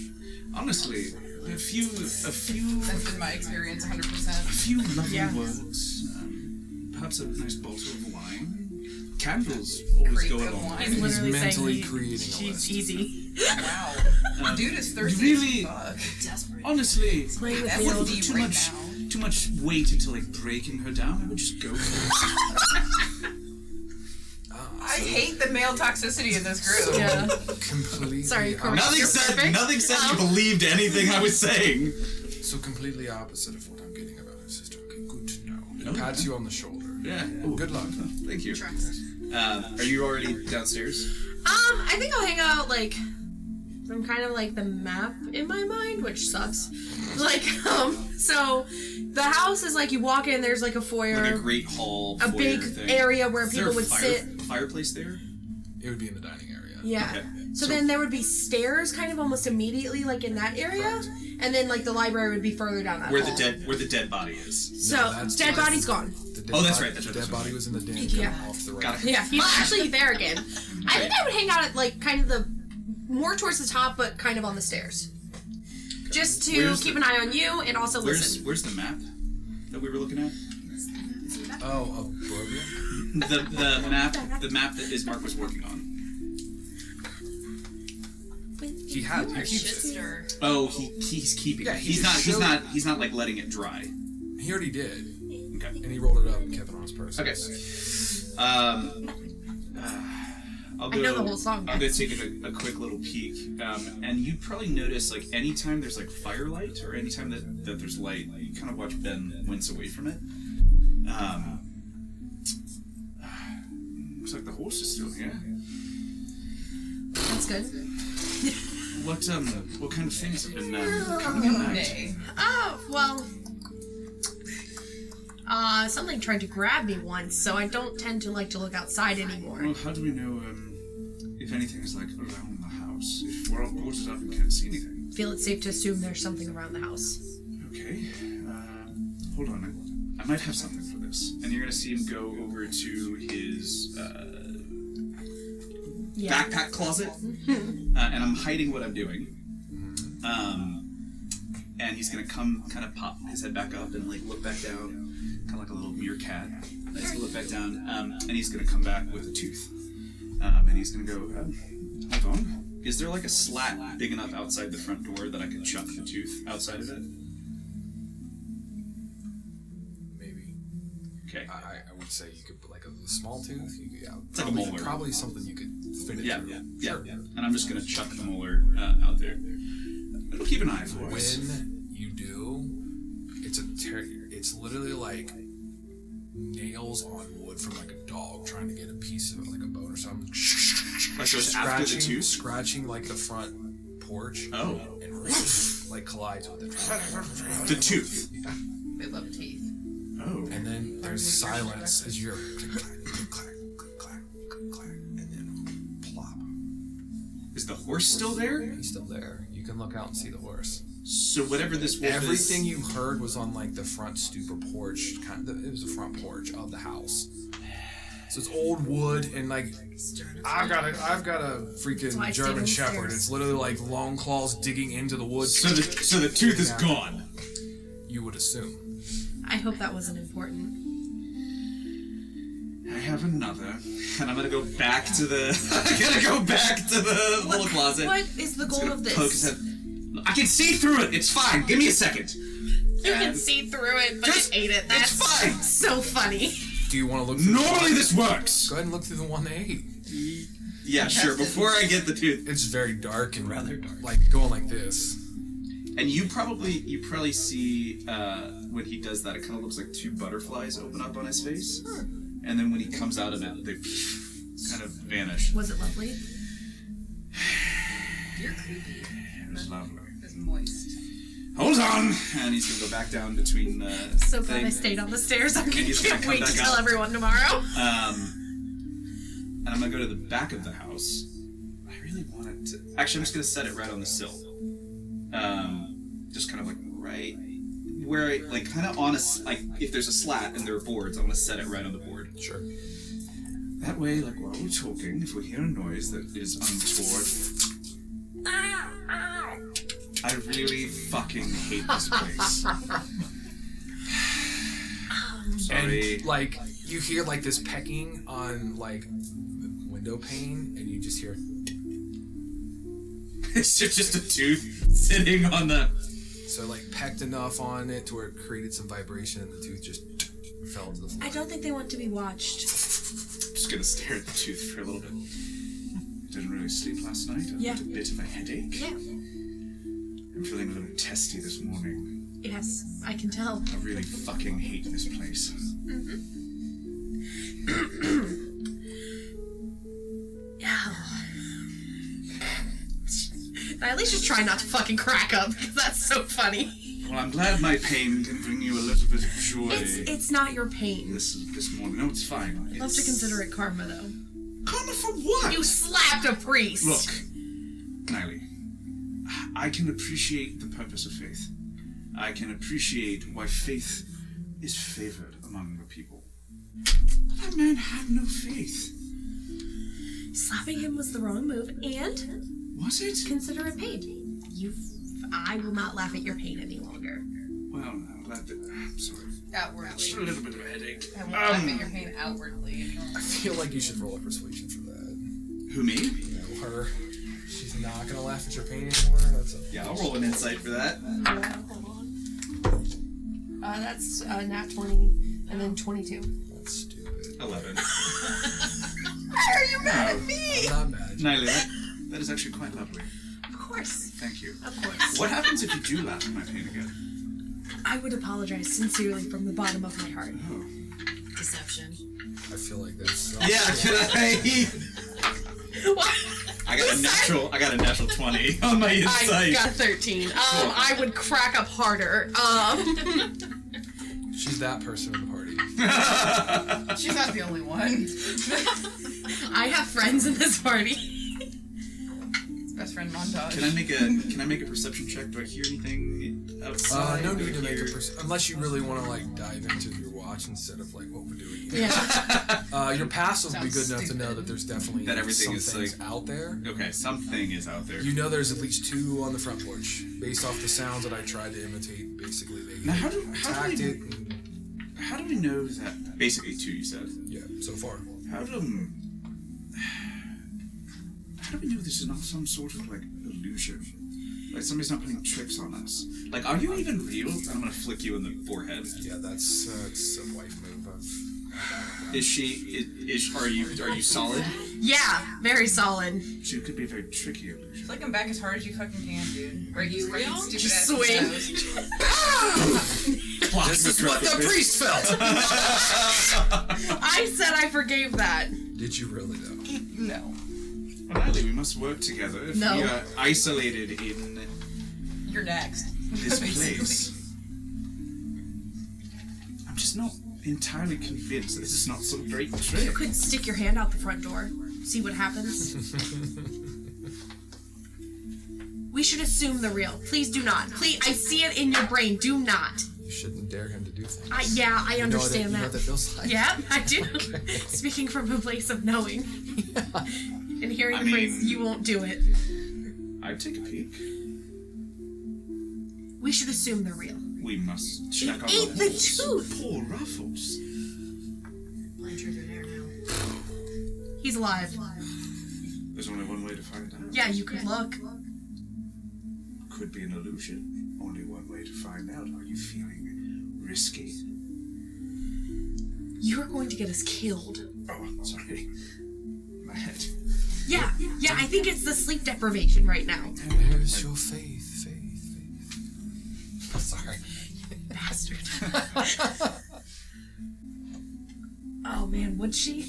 Honestly, a few That's been my experience 100%. few lovely Yeah. words. Perhaps a nice bottle of wine. Candles always Great go a good long wine. way. He's literally mentally saying creating a she's list. easy. Wow. Dude is thirsty really- as fuck. Desperate. Honestly, Playing with That me would all be too right much. now. Too much weight into like breaking her down. I would just go for it. I hate the male toxicity in this group. Yeah. Completely. Sorry, Corey. Nothing You're said. perfect. Nothing said you believed anything I was saying. So completely opposite of what I'm getting about her sister. Okay, good to know. Oh, Pats you on the shoulder. Yeah. Good luck. Thank you. Trust. Are you already downstairs? I think I'll hang out, like, from kind of, like, the map in my mind, which sucks. Like, so, the house is, like, you walk in, there's, like, a foyer. Like a great hall, a foyer big thing. area where Is there people a would sit. Fireplace there? It would be in the dining area. Yeah. Okay. So then there would be stairs kind of almost immediately, like, in that area. Correct. And then, like, the library would be further down that Where hall. the dead body is. So, that's dead the- body's gone. The dead Oh, that's body- right, that's The right, dead that's body was in the den. Yeah. Off to the right. Got it. Yeah, he's actually there again. I think I would hang out at, like, kind of the... more towards the top, but kind of on the stairs. Just to Where's keep the- an eye on you and also listen. Where's the map that we were looking at? Oh, of Barovia? the map that Ismark was working on. He had. He keeps it. Sister. Oh, he's keeping Yeah, it. he He's just not like letting it dry. He already did. Okay. And he rolled it up and kept it on his person. Okay. I'll I know the whole song. I'm gonna take a quick little peek, and you'd probably notice like anytime there's like firelight or anytime that there's light, you kind of watch Ben wince away from it. Looks like the horse is still here. That's good. What kind of things have been coming in night? Nay. Oh, well... something tried to grab me once, so I don't tend to like to look outside anymore. Well, how do we know if anything is like around the house? If we're all boarded up and can't see anything. Feel it's safe to assume there's something around the house. Okay. Hold on. I might have something for this. And you're gonna see him go over to his Yeah. backpack closet, and I'm hiding what I'm doing. And he's gonna come, kind of pop his head back up and like look back down, kind of like a little meerkat. He's gonna look back down, and he's gonna come back with a tooth. And he's gonna go, hold on. Is there like a slat big enough outside the front door that I could chuck the tooth outside of it? Maybe. Okay. I would say you could put like a small tooth. You could, yeah, It's like a probably, molar. probably something you could fit it Yeah, through. yeah. Sure. And I'm just gonna chuck the molar out there. It'll keep an eye for us. When you do, it's it's literally like nails on wood from like a dog trying to get a piece of like a bone or something. Like goes after the tooth? Scratching like the front porch. Oh. And like collides with it. The tooth. They love teeth. Oh. And then there's silence as you're click clack, click clack, click clack, click clack, and then plop. Is the horse still there? He's still there. You can look out and see the horse. So whatever this wolf Everything is, you heard was on like the front stoop or porch. It was the front porch of the house. So it's old wood and like I've got a freaking why I stayed German downstairs. Shepherd. It's literally like long claws digging into the wood. so the tooth is gone. You would assume. I hope that wasn't important. I have another, and I'm gonna go back to the. I'm gonna go back to the little closet. What is the goal of Poke his this? head. I can see through it. It's fine. Give me a second. You can see through it, but it ate it. That's fine. so funny. Do you want to look through Normally this works. Go ahead and look through the one they ate. Yeah, sure. Before I get the tooth. It's very dark and Rather dark. like going like this. And you probably see when he does that, it kind of looks like 2 butterflies open up on his face, and then when he comes out of it, they kind of vanish. Was it lovely? You're creepy. It was lovely. It's moist. Hold on, and he's gonna go back down between the. So glad I thing. stayed on the stairs. I he's gonna can't come wait to back tell out. everyone tomorrow. And I'm gonna go to the back of the house. I really want it to. Actually, I'm just gonna set it right on the sill. Just kind of like right where, like, kind of on a like if there's a slat and there are boards, I'm gonna set it right on the board. Sure. That way, like while we're talking, if we hear a noise that is untoward, I really fucking hate this place. Sorry. And like you hear like this pecking on like the window pane, and you just hear. It's just a tooth sitting on the. So like pecked enough on it to where it created some vibration, and the tooth just fell to the floor. I don't think they want to be watched. Just gonna stare at the tooth for a little bit. Didn't really sleep last night. I've got a bit of a headache. Yeah. I'm feeling a little testy this morning. Yes, I can tell. I really fucking hate this place. Yeah. At least just try not to fucking crack up, because that's so funny. Well, I'm glad my pain can bring you a little bit of joy. It's not your pain. This morning. No, it's fine. I'd love to consider it karma, though. Karma for what? You slapped a priest! Look, Niley, I can appreciate the purpose of faith. I can appreciate why faith is favored among the people. That man had no faith. Slapping him was the wrong move, and Was it? consider it pain. I will not laugh at your pain any longer. Well, I'm glad that. I'm sorry. Outwardly. Just a little bit of a headache. I won't laugh at your pain outwardly. I feel like you should roll a persuasion for that. Who, me? You know, her. She's not gonna laugh at your pain anymore. That's a Yeah, I'll roll an insight for that. Hold on. That's nat 20, and then 22. That's stupid. 11. Why are you mad at me? I'm not mad. Niley, that is actually quite lovely. Of course. Thank you. Of course. What happens if you do laugh at my pain again? I would apologize sincerely from the bottom of my heart. Oh. Deception. I feel like that's. Yeah, can I? What? I got a natural 20 on my I insight. got 13. I would crack up harder. She's that person in the party. She's not the only one. I have friends in this party. Best friend montage. Can I make a perception check? Do I hear anything outside? No Do I need to make hear- unless you really want to like dive into your watch instead of like what we're doing. Yeah. Your passive will be good Sounds enough to know that there's definitely That everything some is, things like- out there. Okay, something is out there. You know there's at least 2 on the front porch. Based off the sounds that I tried to imitate, basically they Now, how do attacked we- it. And, How do we know that? Basically, 2. You said. yeah, so far. How do we know this is not some sort of like illusion? Like somebody's not playing tricks on us. Like, are you even real? I'm gonna flick you in the forehead. Yeah, it's a wife move of. Is she? Are you solid? Yeah, very solid. She could be a very tricky illusion. Flick him back as hard as you fucking can, dude. Break his fucking real? stupid Just ass swing. nose. This is what the priest felt. I said I forgave that. Did you really though? No. Well, Natalie, we must work together. If No. we are isolated in You're next. this Basically. place, I'm just not entirely convinced that this is not some great You trick. could stick your hand out the front door. See what happens. We should assume the real. Please do not. Please, I see it in your brain. Do not. You shouldn't dare him to do things. I You understand know what that feels like. Yeah, I do. Speaking from a place of knowing. And hearing I the phrase, mean- you won't do it. I'd take a peek. We should assume they're real. We must check on ate the Ruffles. tooth. Poor Ruffles. Playing truth or dare now. He's alive. There's only one way to find out. Yeah, you could look. could be an illusion. Only one way to find out. Are you feeling risky? You're going to get us killed. Oh, sorry. My head. Yeah, I think it's the sleep deprivation right now. Where's your faith? Sorry. Bastard. Oh man, would she?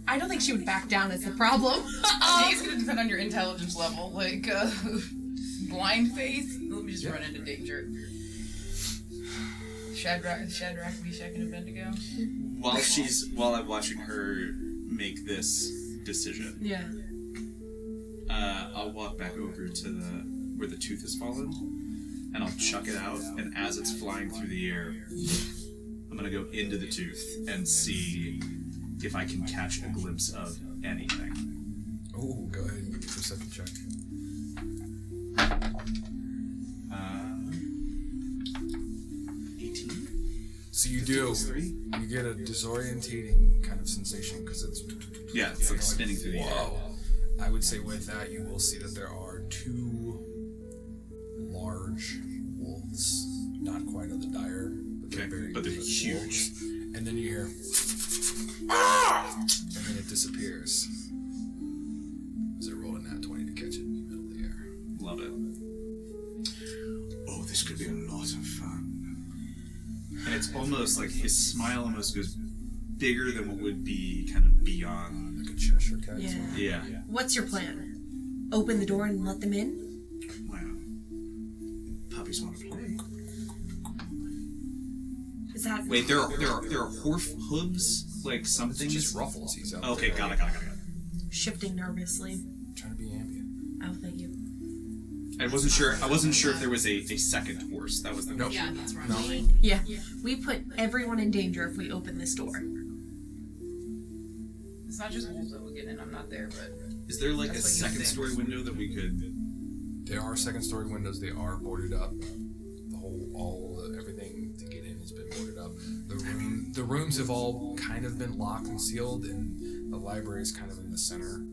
I don't think she would back down is the problem. I think it's gonna depend on your intelligence level. Like, blind faith, let me just run into danger. Shadrach, Meshach, and Abednego. While I'm watching her make this decision, Yeah. I'll walk back over to where the tooth has fallen, and I'll chuck it out. And as it's flying through the air, I'm gonna go into the tooth and see if I can catch a glimpse of anything. Oh, go ahead and give me a perception check. 18. So you do. 3? You get a disorientating kind of sensation because it's. Yeah, it's like spinning through the air. Whoa. I would say with that, you will see that there are 2 large wolves. Not quite of the dire, but they're very but they're big huge. wolves. And then you hear. Ah! And then it disappears. As it rolled a nat 20 to catch it in the middle of the air. Love it. Oh, this could be a lot of fun. And it's almost like his smile almost goes bigger than what would be kind of beyond. Like a Cheshire cat. Yeah. Yeah. What's your plan? Open the door and let them in? Wow. Puppies want to play. Is that... Wait, there are hooves? Like something? It's just ruffles he's out Okay, there. got it. Shifting nervously. I'm trying to be ambient. Oh, thank you. I wasn't sure if there was a second horse. That was the Nope. Yeah, that's right. No. Yeah. We put everyone in danger if we open this door. It's not just wolves that will get in. I'm not there, but Is there like a That's what you second think. story window that we could? There are second story windows. They are boarded up. Everything to get in has been boarded up. The rooms have all kind of been locked and sealed, and the library is kind of in the center.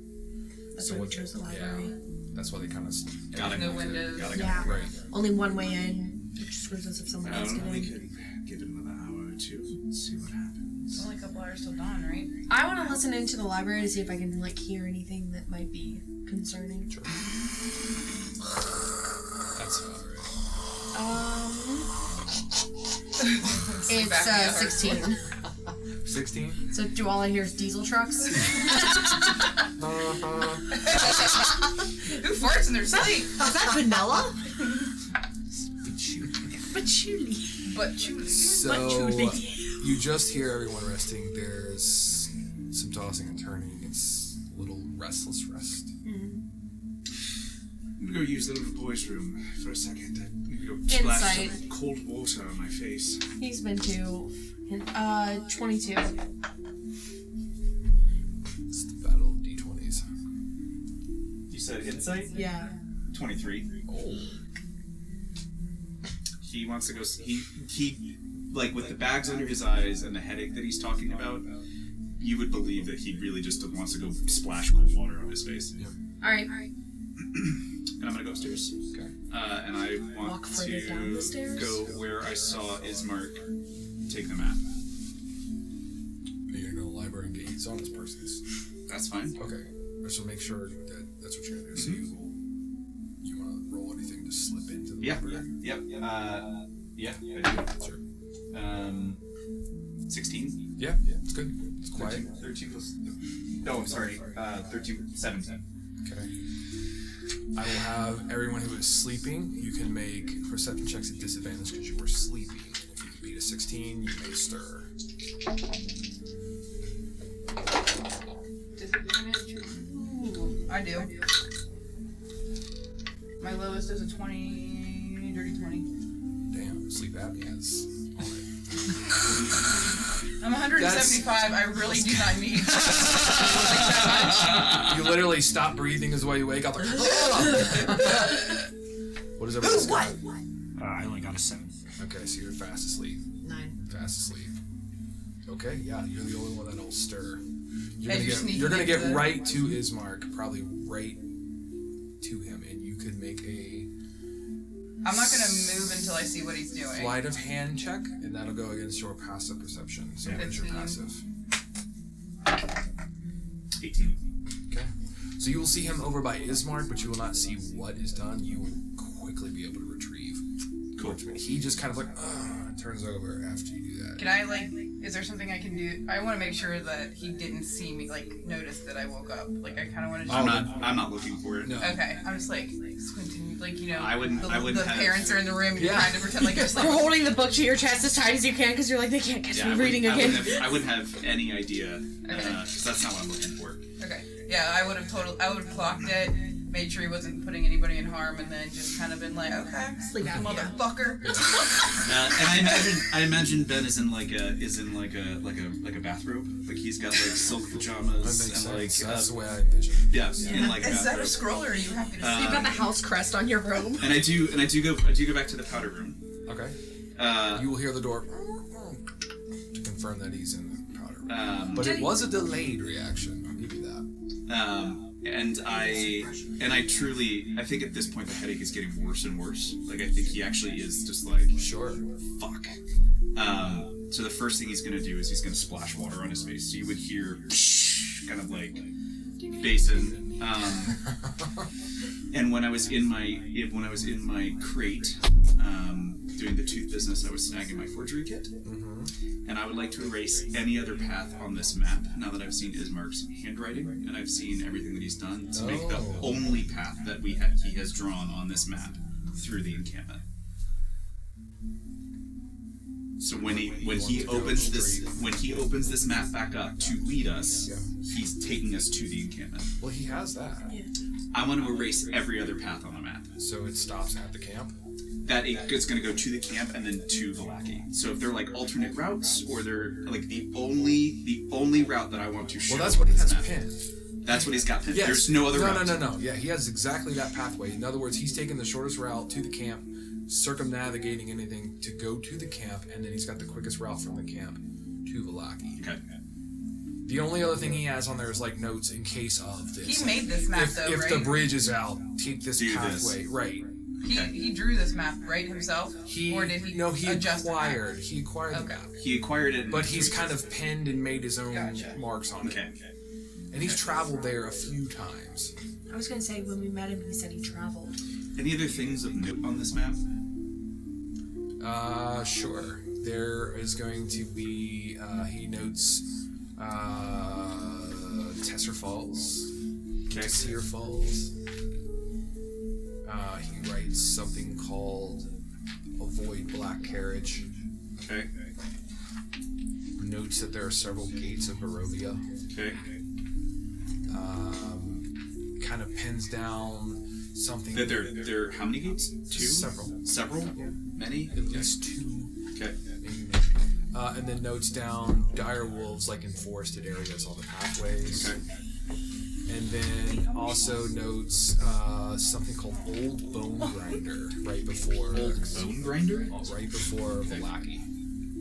That's why we chose the library. Yeah, that's why they kind of Got it. no windows. Got it. Yeah. Right. Only one way in, which screws us if someone I else don't get know. We in. could give it another hour or two and see what happens. It's only a couple hours till dawn, right? I want to listen into the library to see if I can hear anything that might be concerning. Sure. That's about right. It's 16. 16? So do all I hear is diesel trucks? Who farts in their sleep? Is that vanilla? Patchouli. Patchouli. But choose. So Patchouli. you just hear everyone resting. There's some tossing and turning. It's a little restless rest. I'm gonna go use the little boys' room for a second. I'm gonna go splash Insight. some cold water on my face. He's been to 22. It's the battle of D20s. You said insight? Yeah. 23. Oh. He wants to go. He like with the bags under his eyes and the headache that he's talking about. You would believe that he really just wants to go splash cold water on his face. Yep. Alright. And I'm gonna go upstairs. Okay. And I want Walk further down the to stairs? go where I saw Ismark take the map. Are you gonna go to the library and get each on this person's? That's fine. Okay. Just to make sure that that's what you're gonna do. So you wanna roll anything to slip into the Yeah. library? Yep. Yeah. I do. Sure. 16. Yeah, it's good. It's quiet. 13 plus. No, I'm sorry. 17. Okay. I will have everyone who is sleeping, you can make perception checks at disadvantage because you were sleeping. If you can beat a 16, you may stir. I do. My lowest is a 20, dirty 20. Damn, sleep apnea is on it. I'm 175. I really do not need like You literally stop breathing is why you wake up like, What is everyone got? I only got a 7. Okay, so you're fast asleep. 9. Fast asleep. Okay, yeah, you're the only one that'll stir. You're And gonna you're get sneaking you're gonna get into the- right to Ismark, probably right to him, and you could make a I'm not gonna move until I see what he's doing. sleight of hand check, and that'll go against your passive perception. So what is your 15. passive? 18. Okay. So you will see him over by Ismark, but you will not see what is done. You will quickly be able to retrieve. Cool. He just kind of like turns over after you do that. Can I, like, is there something I can do? I want to make sure that he didn't see me, like, notice that I woke up. Like, I kind of want to. I'm not looking for it. No. Okay, I'm just like squinting, like, you know. I wouldn't The have- parents are in the room, and you're Yeah. trying to pretend like you're just like. You're holding the book to your chest as tight as you can because you're like, they can't catch me reading again. I wouldn't have any idea, Okay. because that's not what I'm looking for. Okay. Yeah, I would have clocked it, made sure he wasn't putting anybody in harm, and then just kind of been like, okay, Sleep out, motherfucker. And I imagine Ben is in like a bathrobe. Like he's got like silk That pajamas makes and like sense. That's the way I envision it. in like Is that a bathrobe. scroll, or are you happy to see You've got the house crest on your robe. And I do go back to the powder room. Okay. You will hear the door to confirm that he's in the powder room. But it was a delayed reaction. I'll give you that. And I truly, I think at this point the headache is getting worse and worse. Like I think he actually is just like, Sure. fuck. So the first thing he's gonna do is he's gonna splash water on his face. So you would hear kind of like basin. And when I was in my crate, doing the tooth business, I was snagging my forgery kit. And I would like to erase any other path on this map, now that I've seen Ismark's handwriting, and I've seen everything that he's done, to make the only path that he has drawn on this map through the encampment. So when he opens this map back up to lead us, he's taking us to the encampment. Well, he has that. I want to erase every other path on the map. So it stops at the camp. That it's going to go to the camp and then to the lackey. So if they're like alternate routes, or they're like the only route that I want to show. Well, that's what he on this has map. pinned. That's what he's got pinned. Yes. There's no other route. No. Yeah, he has exactly that pathway. In other words, he's taking the shortest route to the camp, circumnavigating anything to go to the camp, and then he's got the quickest route from the camp to the lackey. Okay. The only other thing he has on there is like notes in case of this. He made this map, if though, if right? the bridge is out, take this Do pathway. this. Right. He drew this map, right, himself? Or did he adjust acquired. He acquired the map. He acquired it. But he's kind of penned and made his own marks on it. Okay. And he's traveled there a few times. I was gonna say, when we met him, he said he traveled. Any other things of note on this map? Sure. There is going to be, he notes, Tesser Falls, Seer Falls. He writes something called Avoid Black Carriage. Okay. Notes that there are several gates of Barovia. Okay. Kind of pins down something. There are how many gates? Two? Several? Many? At least two. Okay. And then notes down dire wolves like in forested areas on the pathways. Okay. And then also notes something called Old Bone Grinder right before Bone grinder? right before Valaki.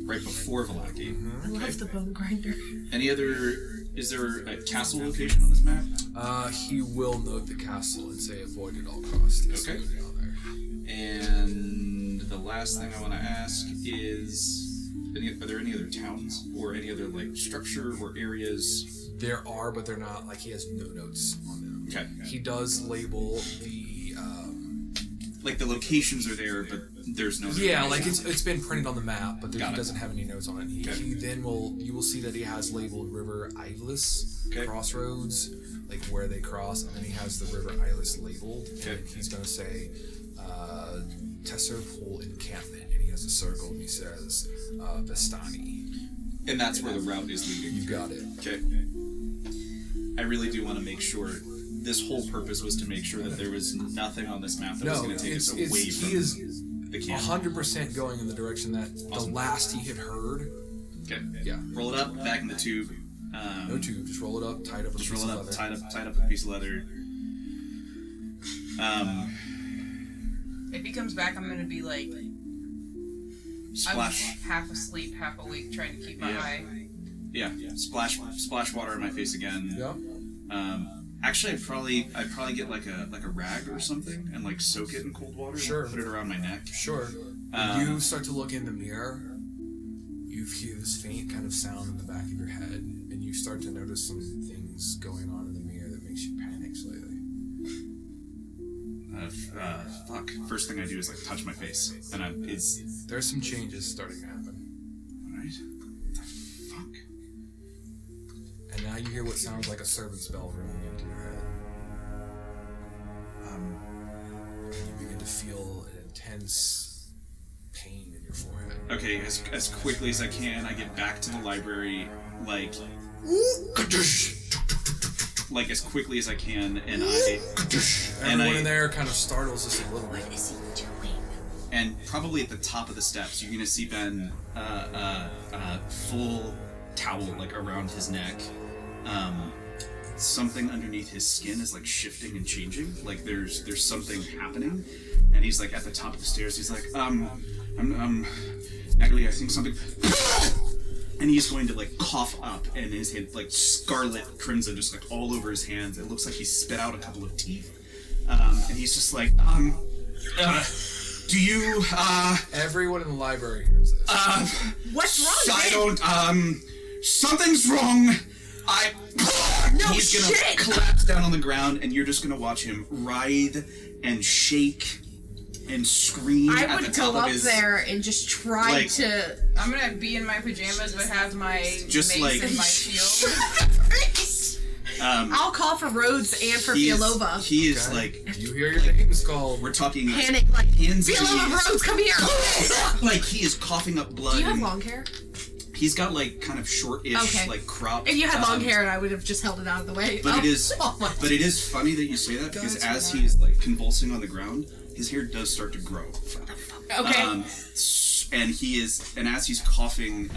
Right before Valaki. I love the bone grinder. Any other? Is there a castle location on this map? He will note the castle and say avoid at all costs. It's Okay. noted on there. And the last thing I want to ask is, are there any other towns or any other like structure or areas? There are, but they're not, like, he has no notes on them. Okay. He does label the, Like the locations are there, but there's no. yeah, like it's been printed on the map, but he Got it. doesn't have any notes on it. He, Okay. he then you will see that he has labeled River Ilis Okay. crossroads, like where they cross, and then he has the River Ilis labeled. Okay. And he's going to say, Tesser Pool encampment, and he has a circle, and he says, Vestani. And that's where the route is leading. You got it. Okay. I really do want to make sure. This whole purpose was to make sure that there was nothing on this map that was No, going to take us away he from is the camp. 100% going in the direction that Awesome. the last he had heard. Okay. Yeah. Roll it up, back in the tube. No tube, just roll it up, tie it up with a Just piece roll of it up, leather. tied up with a piece of leather. If he comes back, I'm gonna be like, Splash. I'm half asleep, half awake, trying to keep my Yeah. eye. Yeah. Splash water in my face again. Yeah. Actually, I'd probably get like a rag or something and like soak it in cold water. Sure. And put it around my neck. Sure. When you start to look in the mirror, you hear this faint kind of sound in the back of your head, and you start to notice some things going on in the mirror that makes you panic slightly. Fuck. First thing I do is like touch my face, and There's some changes starting to happen. Alright. What the fuck? And now you hear what sounds like a servant's bell ringing into your head. You begin to feel an intense pain in your forehead. Okay, as quickly as I can, I get back to the library, like as quickly as I can, and Everyone in there kind of startles just a little bit. What is he doing? And probably at the top of the steps, you're gonna see Ben, full towel like around his neck. Something underneath his skin is like shifting and changing. Like there's something happening, and he's like at the top of the stairs. He's like, Natalie, I think something. And he's going to like cough up, and his hand like scarlet crimson just like all over his hands. It looks like he spit out a couple of teeth, and he's just like, do you Everyone in the library hears this. What's wrong? I don't something's wrong. He's gonna shit. collapse down on the ground, and you're just gonna watch him writhe and shake and scream I at the would top go of up his. there and just try like- to. I'm gonna be in my pajamas but have my Just mace like- and my shield. I'll call for Rhodes and for He Fialova. is Okay. like, You hear your names called. we're talking Panic like, hands and Fialova, knees. Rhodes, come here! Like he is coughing up blood. Do you have and long hair? He's got like kind of shortish, Okay. like cropped. If you had long hair, I would have just held it out of the way. But it is, Oh my. but it is funny that you say that because Guys, as he is like convulsing on the ground, his hair does start to grow. Okay. And he is, and as he's coughing,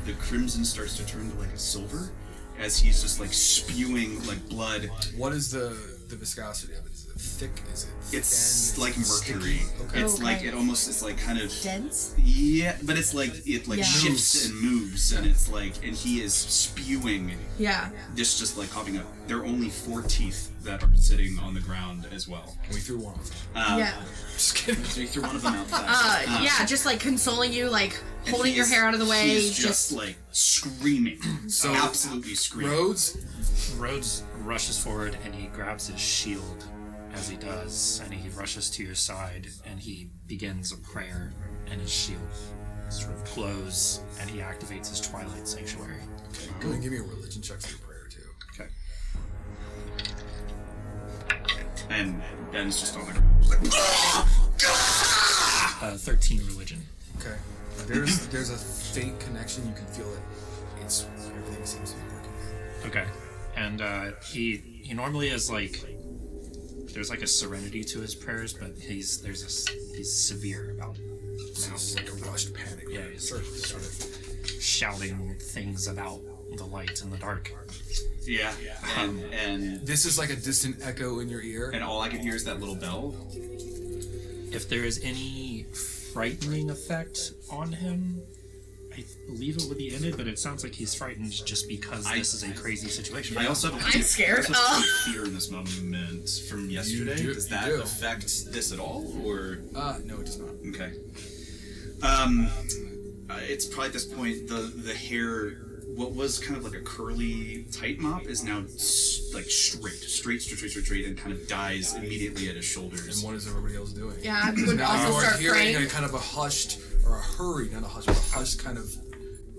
the crimson starts to turn to like a silver, as he's just like spewing like blood. What is the viscosity of it? Is it thick? Is it thin? It's Is like it mercury. sticky? Okay. It's like Okay. it almost. It's like kind of Dense? yeah, but it's like it like Yeah. shifts and moves, and it's like, and he is spewing. Yeah. Just like coughing up. There are only 4 teeth that are sitting on the ground as well. We threw one off. Yeah. Just kidding. So you threw one of them out fast. Yeah, just like consoling you, like And holding he your is- hair out of the way. He is just like screaming. So- absolutely screaming. Rhodes, Rhodes rushes forward and he grabs his shield as he does, and he rushes to your side and he begins a prayer, and his shield sort of glows and he activates his Twilight Sanctuary. okay, go ahead and give me a religion check for your prayer too. Okay. And Ben's just on the ground. Just like, 13 religion. Okay. There's a faint connection. You can feel it. It's everything seems to be working. Okay. And he normally is like, there's like a serenity to his prayers, but he's severe about it. So it's like a rushed panic. Yeah, he's Sure. sort of shouting things about the light and the dark. yeah. And This is like a distant echo in your ear. all I can hear is that little bell. If there is any frightening effect on him, I believe it would be ended, but it sounds like he's frightened just because this is a crazy situation. I also have I'm scared. I also have fear in this moment from yesterday. do- Does you that do. affect this at all, or No, it does not. okay? It's probably at this point the hair. What was kind of like a curly tight mop is now like straight, and kind of dies immediately at his shoulders. And what is everybody else doing? Yeah, I would Now also you are start hearing praying. a kind of a hushed or a hurried, not a hushed, but a hushed kind of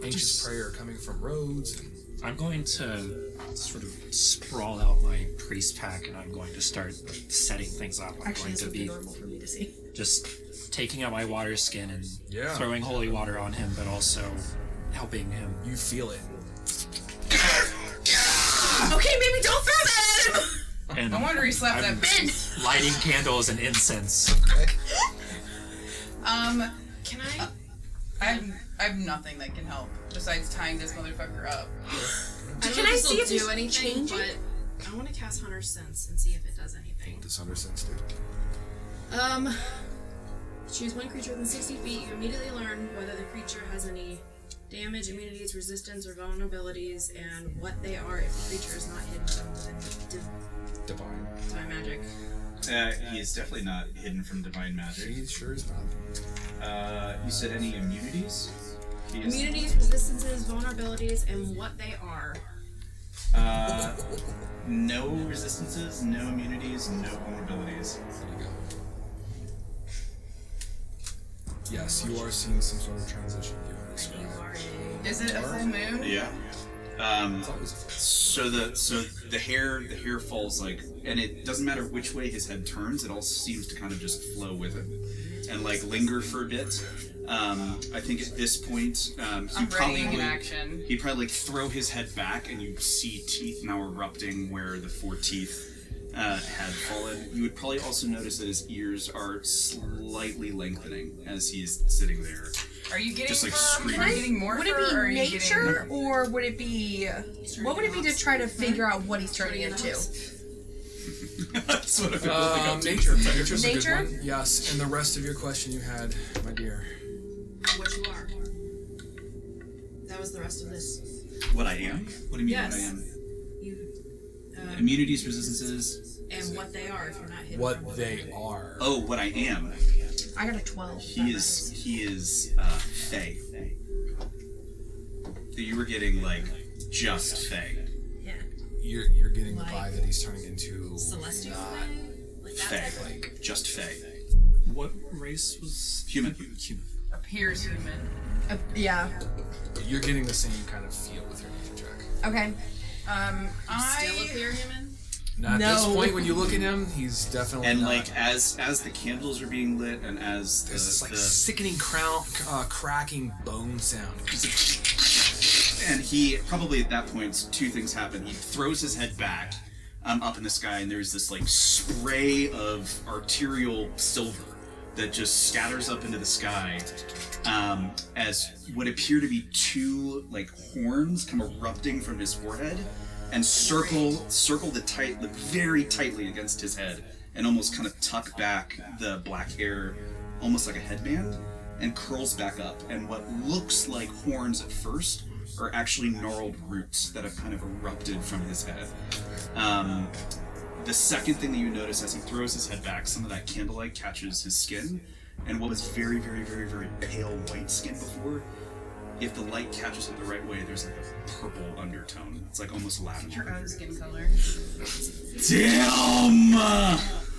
anxious prayer coming from Rhodes. And I'm going to sort of sprawl out my priest pack and I'm going to start setting things up. I'm Actually, going this to would be be normal for me to see. just taking out my water skin and Yeah. throwing holy water on him, but also helping him. you feel it. Okay, maybe don't throw that at him! And No wonder he slapped I'm that Ben! lighting candles and incense. Can I? I have nothing that can help besides tying this motherfucker up. I don't Can know I if see this if will it's do anything, changing? but I want to cast Hunter's Sense and see if it does anything. This undersense, dude. Choose one creature within 60 feet. You immediately learn whether the creature has any damage, immunities, resistance, or vulnerabilities, and what they are if the creature is not hidden from Divine. divine magic. He is definitely not hidden from divine magic. He sure is not. You said any immunities? He is- Immunities, resistances, vulnerabilities, and what they are. No resistances, no immunities, no vulnerabilities. There you go. Yes, you are seeing some sort of transition. You want to You describe. are a... Is it a full moon? Yeah. It's always a first. So the hair falls like, and it doesn't matter which way his head turns, it all seems to kind of just flow with him and like linger for a bit. I think at this point, I'm readying in action. he'd probably like throw his head back, and you see teeth now erupting where the 4 teeth had fallen. You would probably also notice that his ears are slightly lengthening as he's sitting there. Are you getting Just, like, from? screaming. Are you getting more? Would it or are be you nature, getting... or would it be... What would it be to try to figure out what he's turning into? That's what I think I'll do. Nature. Nature's a Nature? good one. Yes, and the rest of your question you had, my dear. What you are. That was the rest of this. What I am? What do you mean Yes. what I am? You... Immunities, resistances. and what they are if you're not hidden from What divine they magic. are. Oh, what I am. I got a 12. He is Fey. You were getting like just Fey. Yeah. You're getting the Like- vibe that he's turning into Celestial not thing? Like that Fey. type of... Like just Fey. What race was Human. Human. Appears human. Yeah. You're getting the same kind of feel with your nature check. Okay. Still I appear human? Now at this No. point, when you look at him, he's definitely And not. like as the candles are being lit, and as There's this like the sickening cracking bone sound. and he probably at that point 2 things happen. He throws his head back up in the sky, and there's this like spray of arterial silver that just scatters up into the sky as what appear to be 2 like horns come erupting from his forehead and circle the very tightly against his head and almost kind of tuck back the black hair almost like a headband and curls back up, and what looks like horns at first are actually gnarled roots that have kind of erupted from his head. The second thing that you notice as he throws his head back, some of that candlelight catches his skin, and what was very, very, very, very pale white skin before, if the light catches it the right way, there's like a purple undertone. It's like almost your lavender. own skin color. Damn!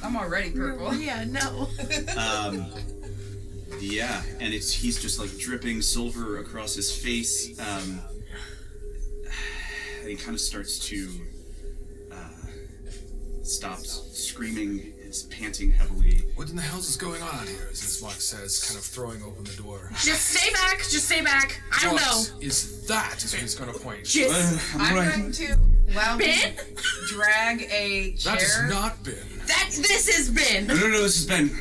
I'm already purple. Yeah, no. Yeah, and he's just like dripping silver across his face. And he kind of starts to stops screaming. Is panting heavily. What in the hell is going on out here? As this Mark says, kind of throwing open the door. Just stay back. Just stay back. I don't know. What is that? Is what he's going to point. Just I'm going to loudly Ben? drag a chair. That has not been. This has been. No, this has been.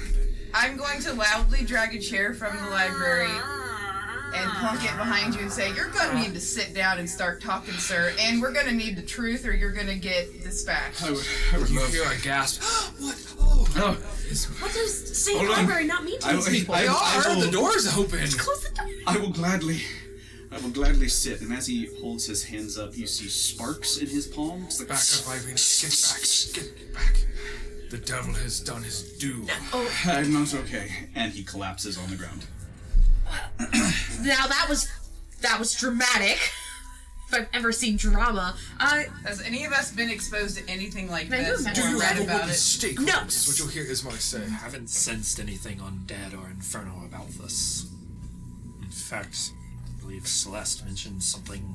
I'm going to loudly drag a chair from the library and plunk it behind you and say, "You're going to need to sit down and start talking, sir. And we're going to need the truth, or you're going to get dispatched." I would You love. hear a gasp. What? Oh. What does St. Hold on. Library not mean to these people? I will- The door's open. Close the door. I will gladly sit. And as he holds his hands up, you see sparks in his palms. Like, Back up, Irene. Get back. The devil has done his due. I'm not okay. And he collapses on the ground. Now that was dramatic. If I've ever seen drama. Has any of us been exposed to anything like Can I do this? a or Do you read have a about wooden it? stake? No. This is what you'll hear Ismark say. I haven't sensed anything undead or infernal about this. In fact, I believe Celeste mentioned something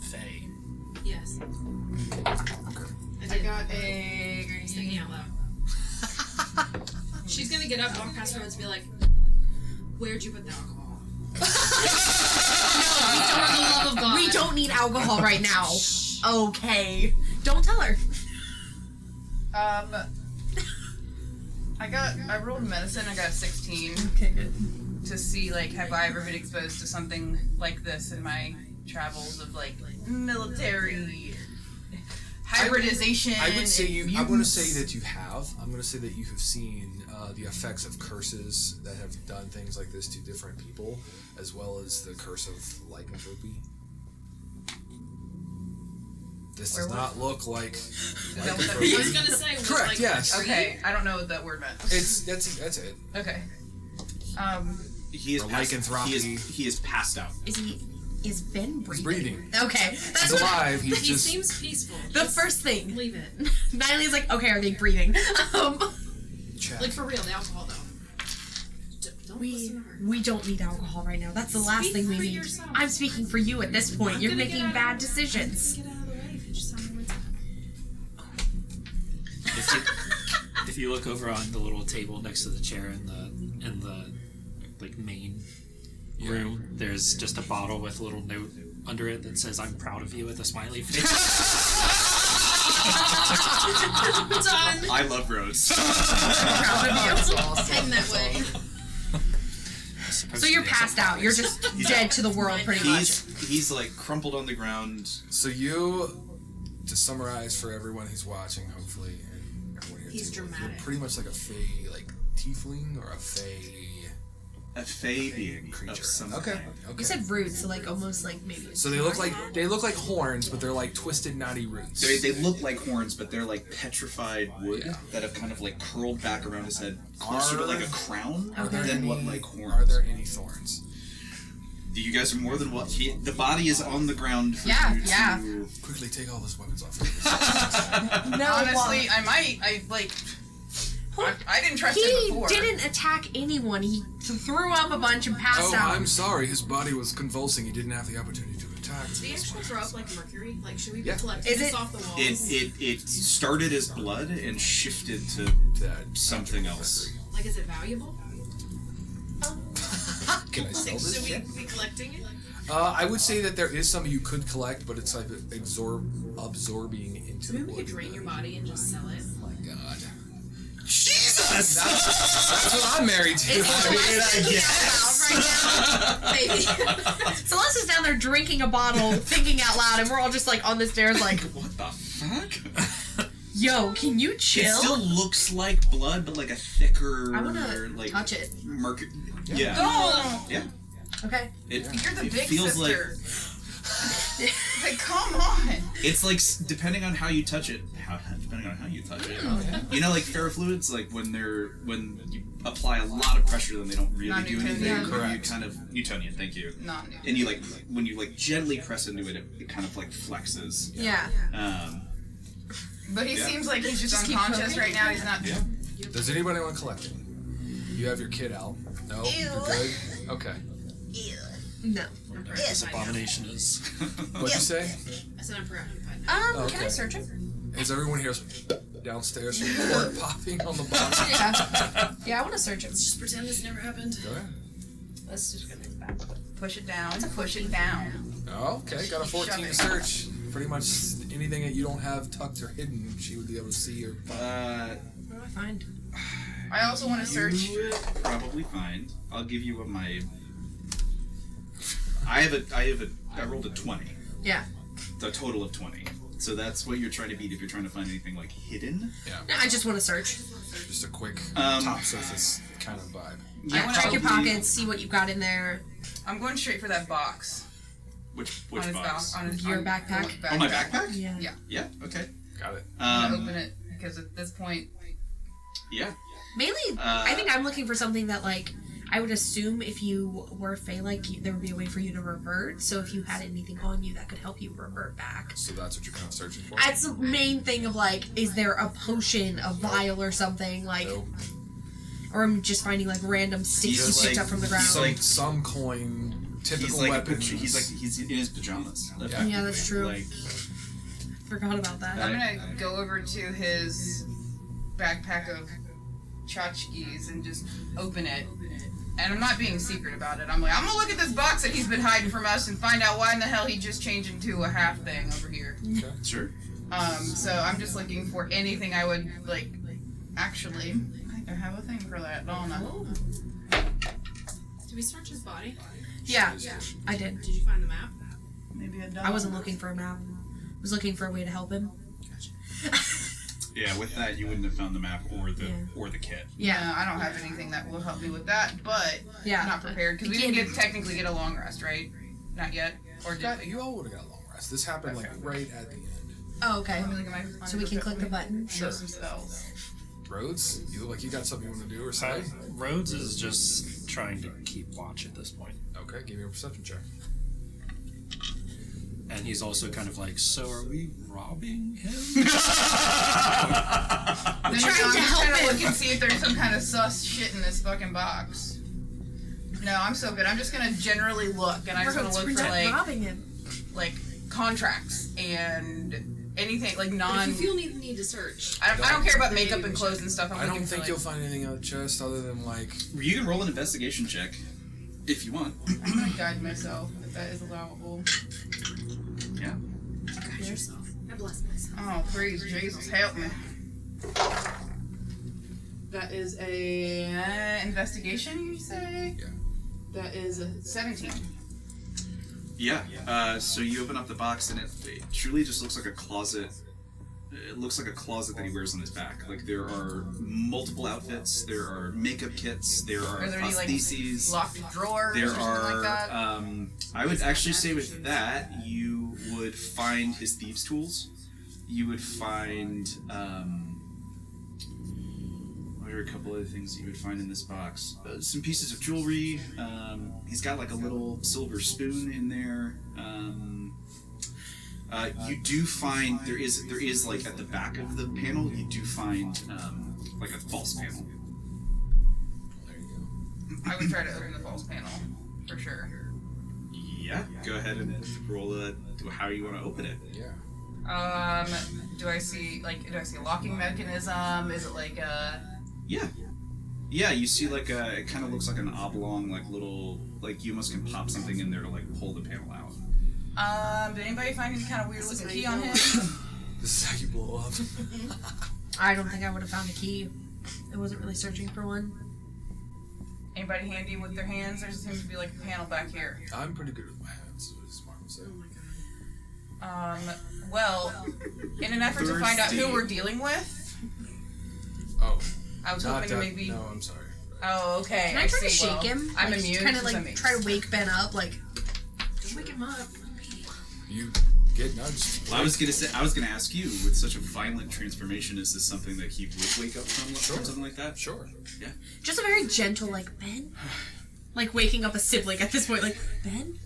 Fey. Yes. I got a. He's thinking out loud. She's gonna get up, walk past her, and be like, "Where'd you put the alcohol?" For the love of God. We don't need alcohol right now. Okay. Don't tell her. I rolled medicine. I got a 16 Okay, good. to see like have I ever been exposed to something like this in my travels of like military. hybridization. I would say and I'm going to mutants. say that you have. I'm going to say that you have seen the effects of curses that have done things like this to different people, as well as the curse of lycanthropy. This does not look like that what that I was lycanthropy. gonna say. was Correct, like yes. a tree. Okay, I don't know what that word meant. That's it. Okay. He is Or passed, lycanthropy. he is passed out. Is Ben breathing? He's breathing. Okay, that's He's what. alive. He's He just. seems peaceful. The Just first thing. leave it. Niley's like, okay, are they breathing? Chat. Like for real, the alcohol though. Don't listen to her. We don't need alcohol right now. That's the last Speak thing we for need. yourself. I'm speaking for you at this point. I'm You're gonna get making out bad of- decisions. Get out of the way if you just tell me what's up. If you look over on the little table next to the chair in the like main room, there's just a bottle with a little note under it that says "I'm proud of you" with a smiley face. Done. I love Rose. Heading that way. So you're passed out. You're just dead to the world, pretty much. He's like crumpled on the ground. So you, to summarize for everyone who's watching, hopefully, and everyone here He's too, dramatic. you're pretty much like a fey, like tiefling or a fey A fey being creature. of some Okay. kind. Okay. You said roots, so like almost like maybe. So they look like horns, but they're like twisted, knotty roots. They look like horns, but they're like petrified wood Yeah. that have kind of like curled back around his head, closer to like a crown Okay. than what like horns. Are there any thorns? You guys are more than what the body is on the ground for Yeah, you yeah. to. Quickly take all those weapons off. No, Honestly, I might. I didn't trust him he before. didn't attack anyone. He threw up a bunch and passed Oh, out. I'm sorry. His body was convulsing. He didn't have the opportunity to attack. Did he actually throw up like mercury? Like, should we be Yeah. collecting Is this it- off the walls? It started as blood and shifted to That something else. Like, is it valuable? Can I sell Like, this should shit? we be collecting it? I would say that there is some you could collect, but it's like absorbing into Maybe the we wood. could drain your body and just sell it. Oh my god. Jesus! That's what I'm married to. It's Celeste right now. Maybe. Celeste is down there drinking a bottle, thinking out loud, and we're all just like on the stairs, like, What the fuck? "Yo, can you chill?" It still looks like blood, but like a thicker, I wanna like touch it. mercury. Yeah. Oh, Yeah. Okay. It, you're the it big feels sister. Like, come on. it's like depending on how you touch it. Depending on how you touch it. You know, like ferrofluids, like when you apply a lot of pressure, then they don't really do anything. Non-Newtonian. You Correct. kind of Newtonian. Thank you. Not new. And you like when you like gently press into it, it kind of like flexes. Yeah. But he Yeah. seems like he's just keep unconscious poking. right now. He's not. Yeah. Does anybody want to collect it? You have your kid out. No? You're good? Okay. No. This abomination is. What'd you say? I said I'm preoccupied. Oh, Can I okay. search him? Is everyone here downstairs cork popping on the bottom? Yeah. Yeah, I want to search him. Just pretend this never happened. Go ahead. Let's just go back. Push it down. Push it down. Oh, okay. Got a 14 to search. Pretty much anything that you don't have tucked or hidden, she would be able to see or What do I find? I also want to search. You would probably find. I'll give you my. I rolled a 20. Yeah. A total of 20. So that's what you're trying to beat if you're trying to find anything like hidden. I just want to search. just a quick Um, top surface kind of vibe. Yeah, wanna check your probably- pockets, see what you've got in there. I'm going straight for that box. Which on his box? On his, Your on- backpack? Oh, my backpack? Yeah. Yeah. Yeah. Okay. Got it. I'm gonna open it because at this point, Yeah. Mainly, I think I'm looking for something that, like, I would assume if you were Fey-like, there would be a way for you to revert. So if you had anything on you that could help you revert back. So that's what you're kind of searching for? That's the main thing of, like, is there a potion, a vial or something, like, Nope. or I'm just finding, like, random sticks He's you picked like- up from the ground. he's like- Some coin, typical weapons. He's in his pajamas. Yeah, that's true. Like, Forgot about that. I'm gonna go over to his backpack of tchotchkes and just open it. And I'm not being secret about it. I'm like, I'm gonna look at this box that he's been hiding from us and find out why in the hell he just changed into a half thing over here. Okay. sure. So I'm just looking for anything I would like. Actually, I have a thing for that, don't I? Oh. Did we search his body? Yeah, Yeah. I did. Did you find the map? Maybe a I wasn't looking for a map. I was looking for a way to help him. Gotcha. Yeah, with that you wouldn't have found the map or the kit. Yeah, I don't have anything that will help me with that, but Yeah. I'm not prepared because we didn't technically get a long rest, right? Not yet, or did we? You all would have got a long rest. This happened like right at the end. Oh, okay. Let me look at my. So we can click the button. Sure. Some spells. Rhodes, you look like you got something you want to do or say. Rhodes is just trying to keep watch at this point. Okay, give me a perception check. And he's also kind of like, so are we robbing him? I'm trying to help trying to him. look and see if there's some kind of sus shit in this fucking box. No, I'm so good. I'm just gonna generally look, and I just want to look for robbing him. like contracts and anything like non. If you feel the need to search. I don't care about makeup and clothes and stuff. I don't think you'll find anything on the chest other than like. You can roll an investigation check if you want. I'm gonna guide myself if that is allowable. Yeah. Guide yourself. I bless myself. Oh, praise Jesus, help me. That is a investigation, you say? Yeah. That is a 17. Yeah. So you open up the box and it truly just looks like a closet. It looks like a closet that he wears on his back. Like there are multiple outfits. There are makeup kits. There are Are there any prostheses. locked drawers There or something are. like that? I would actually say with that you would find his thieves' tools. You would find. What are a couple other things you would find in this box? Some pieces of jewelry. He's got like a little silver spoon in there. You do find there is like at the back of the panel you do find like a false panel. There you go. I would try to open the false panel, for sure. Yeah, go ahead and roll how you want to open it. Yeah. Do I see a locking mechanism? Is it like a... Yeah, you see like it kind of looks like an oblong, like little, like you almost can pop something in there to like pull the panel out. Did anybody find any kind of weird looking key on him? This is how you blow up. I don't think I would have found a key. I wasn't really searching for one. Anybody handy with their hands? There seems to be like a panel back here. I'm pretty good with my hands, as Smart would say. Oh my god. Well, in an effort to find out who we're dealing with, Oh. I was Not hoping to that, maybe... No, I'm sorry. Oh, okay. Can I try to see. shake Well, him? I'm like, immune. Kind of 'cause I'm like ace. try to wake Ben up, like. Don't wake him up. You get nudged. Well, I was gonna ask you, with such a violent transformation, is this something that he would wake up from, Sure. something like that? Sure. Yeah. Just a very gentle, like, Ben? Like waking up a sibling at this point, like, Ben?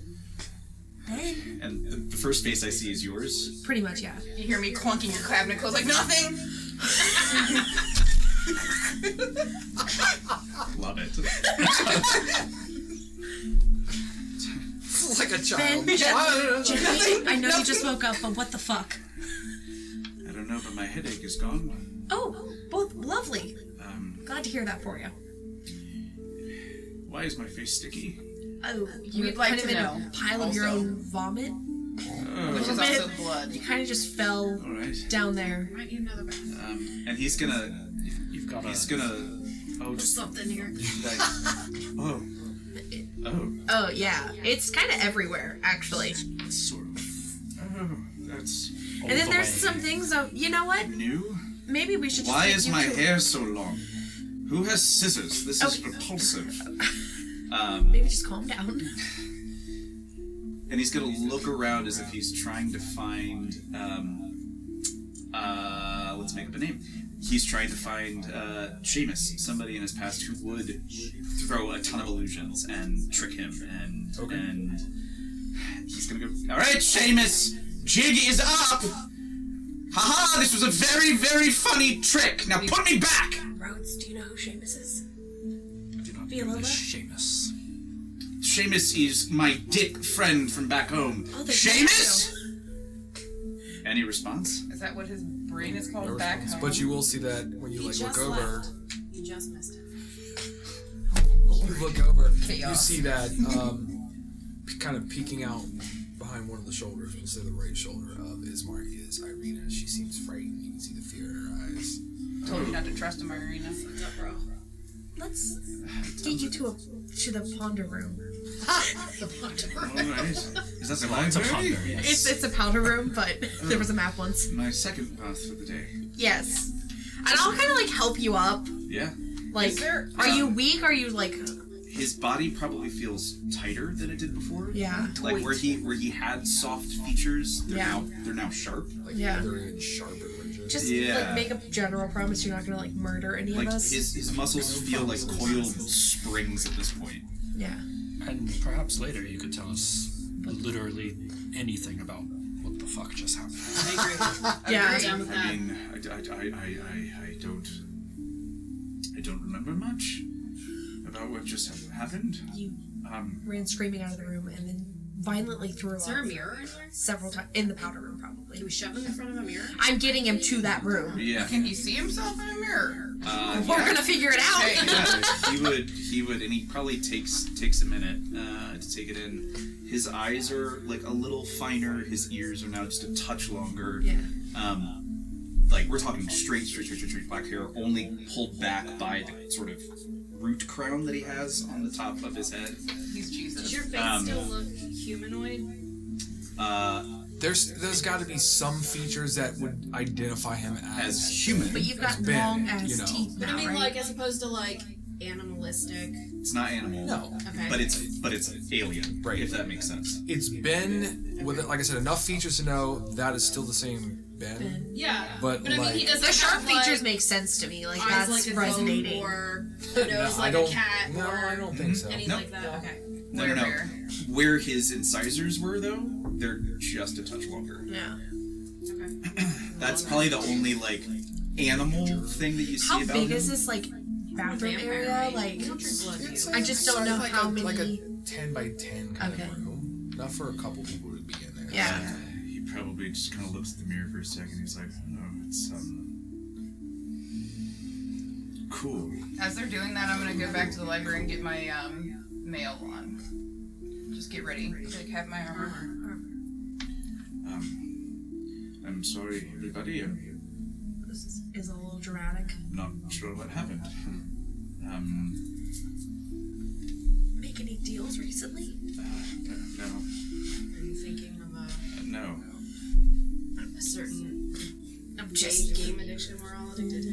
Ben? And the first face I see is yours. Pretty much, yeah. You hear me clunking your cabinet closed like nothing. Love it. It's like a child. Ben, gently. I know you just woke up, but what the fuck? I don't know, but my headache is gone. Oh, both lovely. Glad to hear that for you. Why is my face sticky? Oh, you We'd like put him to in know, a pile of your also. own vomit? Which is bit. also blood. You kind of just fell All right. down there. Might need another bath. And he's gonna. You've got He's gonna. Oh, just. Something here. Like, oh. Oh. Oh, yeah. It's kind of everywhere, actually. Sort of. Oh, that's And then there's some things, you know what? new. Maybe we should just Why make is you my two- hair so long? Who has scissors? This is Okay. repulsive. Maybe just calm down. And he's gonna look around as if he's trying to find. Let's make up a name. He's trying to find Seamus, somebody in his past who would throw a ton of illusions and trick him, and Okay. and he's gonna go. All right, Seamus, jig is up. Haha! This was a very, very funny trick. Now put me back. Rhodes, do you know who Seamus is? Do not Be a know little this Seamus. Seamus is my dick friend from back home. Oh, there's Seamus? Any response? Is that what his brain is No called? Back response. home. But you will see that when you He like just look over. left. You just missed it. You look over. You Chaos. see that kind of peeking out behind one of the shoulders, we'll say the right shoulder of Ismark, is Irina. She seems frightened. You can see the fear in her eyes. Told you not to trust him, Irina. What's up, bro? Let's get you to the ponder room. The ponder All right. Is that the It's a library? ponder, yes. It's a powder room, but there was a map once. My second bath for the day. Yes. And I'll kind of like help you up. Yeah. Like, are you weak? Are you like? His body probably feels tighter than it did before. Yeah. Like where he had soft features, they're now sharp. Like Yeah. leathery and sharp and rigid. Just like make a general promise you're not gonna like murder any Like of us. his muscles feel like coiled springs at this point. Yeah. And perhaps later you could tell us literally anything about what the fuck just happened. I agree. Yeah. I'm down with that. I mean, I don't remember much about what just happened. You ran screaming out of the room and then violently threw Is there a up mirror anywhere? several times in the powder room, probably. Do we shove him in front of a mirror? I'm getting him to that room. Yeah. Can he see himself in a mirror? We're gonna figure it out. Okay. He would, and he probably takes a minute to take it in. His eyes are like a little finer. His ears are now just a touch longer. Yeah. Like we're talking straight black hair, only pulled back by the sort of root crown that he has on the top of his head. He's Jesus. Does your face still look humanoid? There's got to be some features that would identify him as human. But you've got as Ben, long ass you know. teeth But now, I mean, right? like, as opposed to, like, animalistic. It's not animal. No. Okay. But it's alien. Right. If that makes sense. It's Ben with, like I said, enough features to know that is still the same Ben. Yeah. But, I mean, like- he doesn't the sharp have, like, features make sense to me. Like eyes that's like a resonating. goat or a nose like a cat No, or I don't think so. anything No. like that. Okay. No. Where his incisors were, though, they're just a touch longer. Yeah. That's probably the only like animal thing that you see How about big him. is this like bathroom Vampire, area? right? Like You don't drink blood, do you? I just don't know like how Like a many. 10 by 10 kind Okay. of room. Not for a couple people to be in there. Yeah. He probably just kind of looks at the mirror for a second. He's like, "Oh, it's cool." As they're doing that, I'm gonna go back to the library and get my mail on. Just get ready. Like have my armor. I'm sorry, everybody. I'm This is a little dramatic. not sure what happened. Make any deals recently? No, Are you thinking of no. a certain Just game addiction we're all addicted to?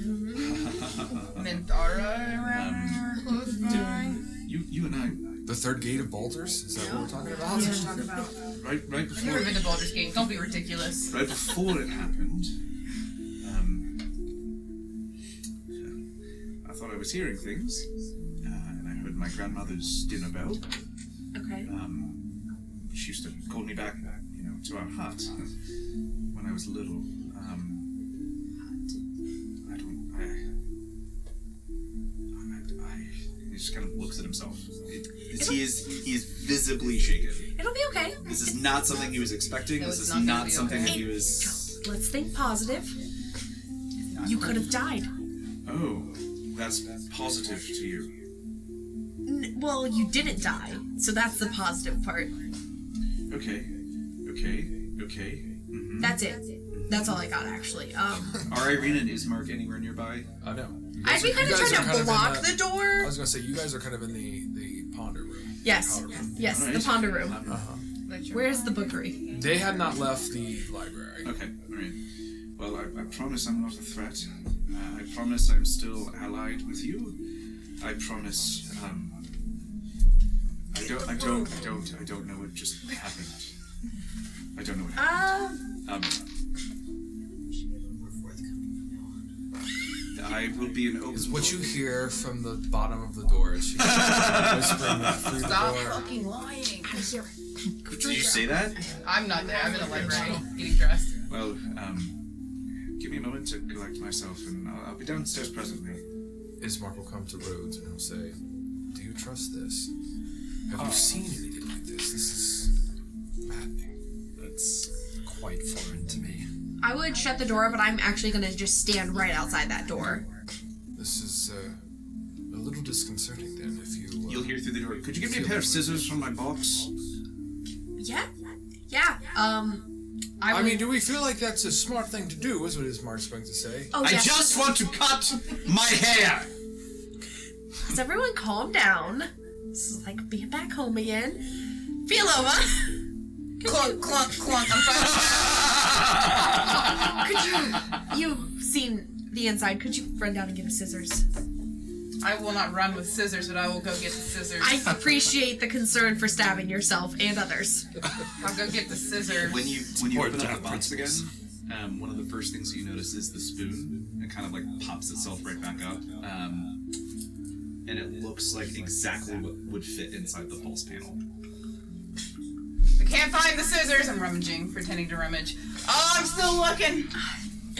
Minthara around or close by. You and I, The third gate of Baldur's? Is that what we're talking about? Yeah. Talk about. right I've never before been to Baldur's Gate. Don't be ridiculous. right before it happened, I thought I was hearing things, and I heard my grandmother's dinner bell. Okay. She used to call me back, to our hut when I was little. He just kind of looks at himself. He is visibly shaken. It'll be okay. This is not something he was expecting. No, This it's is not gonna not be something okay. that he was. Let's think positive. You could have died. Oh, that's positive to you. Well, you didn't die, so that's the positive part. Okay. Mm-hmm. That's it. That's all I got, actually. Are Irene and Ismark anywhere nearby? I know. I'd be kind of trying to block the I door. was going to say, you guys are kind of in the ponder room. Yes. Powder room. Yes, Alright. the ponder room. Uh-huh. Where's the bookery? They had not left the library. Okay, alright. Well, I promise I'm not a threat. I promise I'm still allied with you. I promise, I don't know what just happened. I don't know what happened. I will be an open Is what you book. hear from the bottom of the door as she's whispering that through the Stop door. fucking lying. Did you say that? I'm not there. I'm in the library getting dressed. Well, give me a moment to collect myself, and I'll be downstairs presently. Ismark will come to Rhodes and he'll say, "Do you trust this? Have you seen anything like this? This is maddening." That's quite foreign to me. I would shut the door, but I'm actually going to just stand right outside that door. This is a little disconcerting then if you... You'll hear through the door. Could you give me a pair of scissors from my box? Yeah. Yeah. I I mean, do we feel like that's a smart thing to do, is what Ismark's going to say. Oh, I yes. just want to cut my hair. Does everyone calm down? This is like being back home again. Fialova! Clunk, clunk, clunk. I'm fine. Could you... You've seen the inside. Could you run down and get the scissors? I will not run with scissors, but I will go get the scissors. I appreciate the concern for stabbing yourself and others. I'll go get the scissors. When you Or open up death the box again, principles. one of the first things you notice is the spoon. It kind of like pops itself right back up, and it looks like exactly what would fit inside the false panel. I can't find the scissors. I'm rummaging, pretending to rummage. Oh, I'm still looking.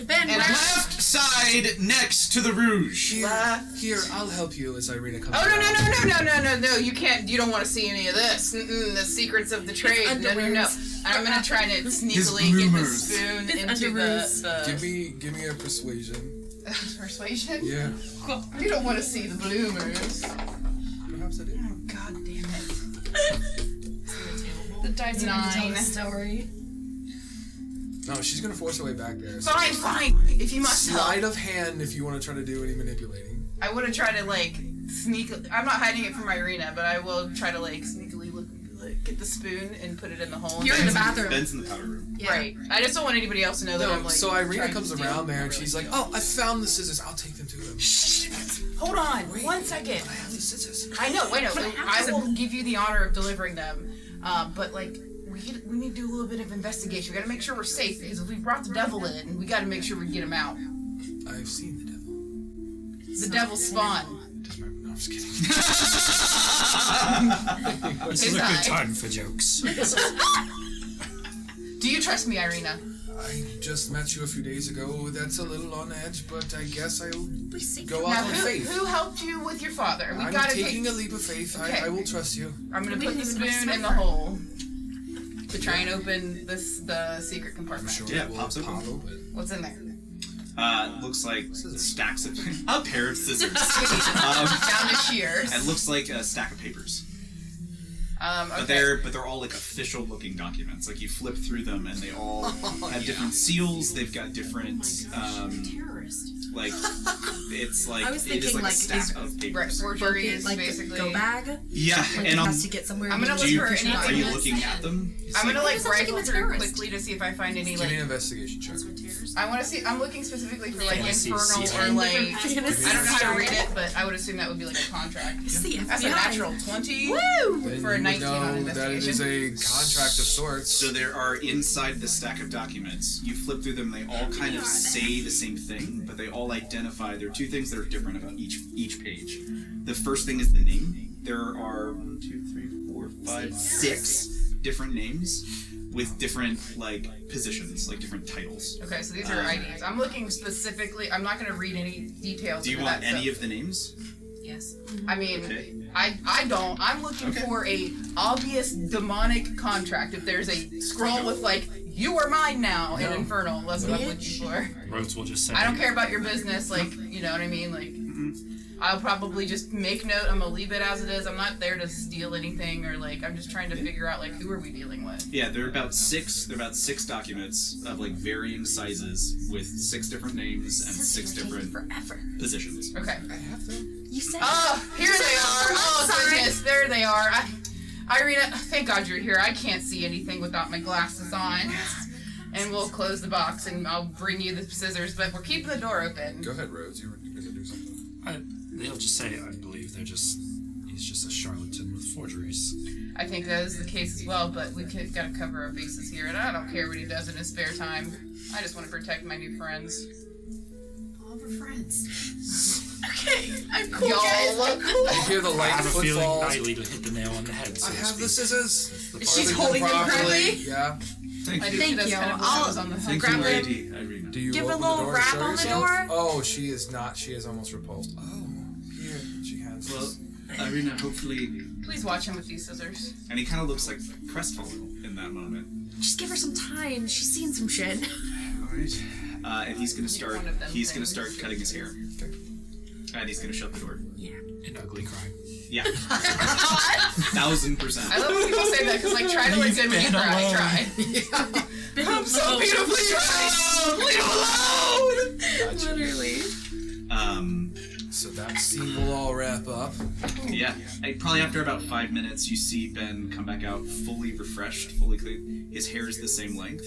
Ben, And where? Left side next to the rouge. Here, I'll help you as Irina comes Oh, around. no, you can't, you don't want to see any of this. The secrets of the trade. No. underwears. I'm gonna try to sneakily get the bloomers. spoon It's into underoos. the Give me a persuasion. persuasion? Yeah. You don't want to see the bloomers. Perhaps I do. Oh, god damn it. The dice are going to tell 9. the story. No, she's gonna force her way back there. So Fine, if you must help. sleight of hand if you want to try to do any manipulating. I would have tried to, like, I'm not hiding it from Irina, but I will try to, like, sneakily look, like, get the spoon and put it in the hole. You're in the bathroom. Ben's in the powder room. Yeah. Right. I just don't want anybody else to know that I'm, No, like, so Irina trying comes to steal around there and really she's like, quick. "Oh, I found the scissors. I'll take them to him." Hold on, Wait, 1 second. I have the scissors. I know. But I will give you the honor of delivering them. But like, we need to do a little bit of investigation. We gotta make sure we're safe because if we brought the devil in, we gotta make sure we get him out. I've seen the devil. The devil's spawn. Just remember, no, I'm just kidding. This is His a eye. good time for jokes. Do you trust me, Irina? I just met you a few days ago. That's a little on edge, but I guess I'll go Now, out on faith. who helped you with your father? We I'm gotta taking take. a leap of faith. Okay. I will trust you. I'm gonna We put the didn't even spoon have in the sniper. hole to try and open the secret I'm compartment. sure Yeah, it will pops open. pop open. What's in there? Looks like stacks of a pair of scissors. Down to shears. It looks like a stack of papers. Okay. But they're all like official looking documents. Like you flip through them and they all have different seals. They've got different Terrorist. like it's like I was it is thinking, like a like, stack is of Right, papers. forgery is like basically. go bag. Yeah, Like and it on, has to get somewhere. I'm gonna you look need for to any push it are you out. looking at them? I'm gonna like Why does that make rifle him a through terrorist? quickly to see if I find any Give me an like. investigation check. That's what terrorist. I want to see. I'm looking specifically for like Fantasy infernal or season. like. Fantasy I don't know how to style. read it, but I would assume that would be like a contract. It's the That's a FBI. natural 20. Woo! Then For a you would 19 on know that it is a contract of sorts. So there are inside the stack of documents. You flip through them. They all kind of say the same thing, but they all identify. There are two things that are different about each page. The first thing is the name. There are 1, 2, 3, 4, 5, 6 different names with different like positions, like different titles. Okay, so these are IDs. I'm looking specifically. I'm not gonna read any details. Do you into want that any stuff. of the names? Yes. I mean, Okay. I don't. I'm looking for a obvious demonic contract. If there's a scroll with like "You are mine now" in Infernal, that's what I'm looking for. Rhodes will just say, I don't care about your business. Like, you know what I mean? Like, I'll probably just make note. I'm gonna leave it as it is. I'm not there to steal anything or like. I'm just trying to figure out like who are we dealing with. Yeah, there are about six documents of like varying sizes with 6 different names and 6 different forever. positions. Okay. I have them. You said. Oh, here they are. Oh Sorry. goodness, there they are. Irina, thank God you're here. I can't see anything without my glasses on. And we'll close the box and I'll bring you the scissors, but we're keeping the door open. Go ahead, Rhodes. You were going to do something. They'll just say, I believe he's just a charlatan with forgeries. I think that is the case as well, but we gotta cover our bases here, and I don't care what he does in his spare time. I just want to protect my new friends. All of our friends. Okay, I'm cool. Y'all guys. look cool. You hear the I light have a feeling footfalls. Nightly hit the nail on the head. So I to have the speak. scissors. She's Them holding them properly. correctly? Yeah. Thank I you. do Thank see those you. kind of I'll windows on the Thank grab you, them. Lady Irina. Do you Give a open little the door rap to show on the yourself? door. Oh, she is not. She is almost repulsed. Oh, here she has. Well, Irina, hopefully, Please watch him with these scissors. and he kind of looks like crestfallen in that moment. Just give her some time. She's seen some shit. All right, and he's gonna start. one of them He's gonna things. start cutting his hair, Okay. and he's gonna shut the door. An ugly crime. Yeah, 1000%. I love when people say that because, like, try to look good when you Leave Ben cry. alone. Try. I'm so beautifully Gotcha. Literally. So that scene will all wrap up. Yeah, probably after about 5 minutes, you see Ben come back out fully refreshed, fully clean. His hair is the same length,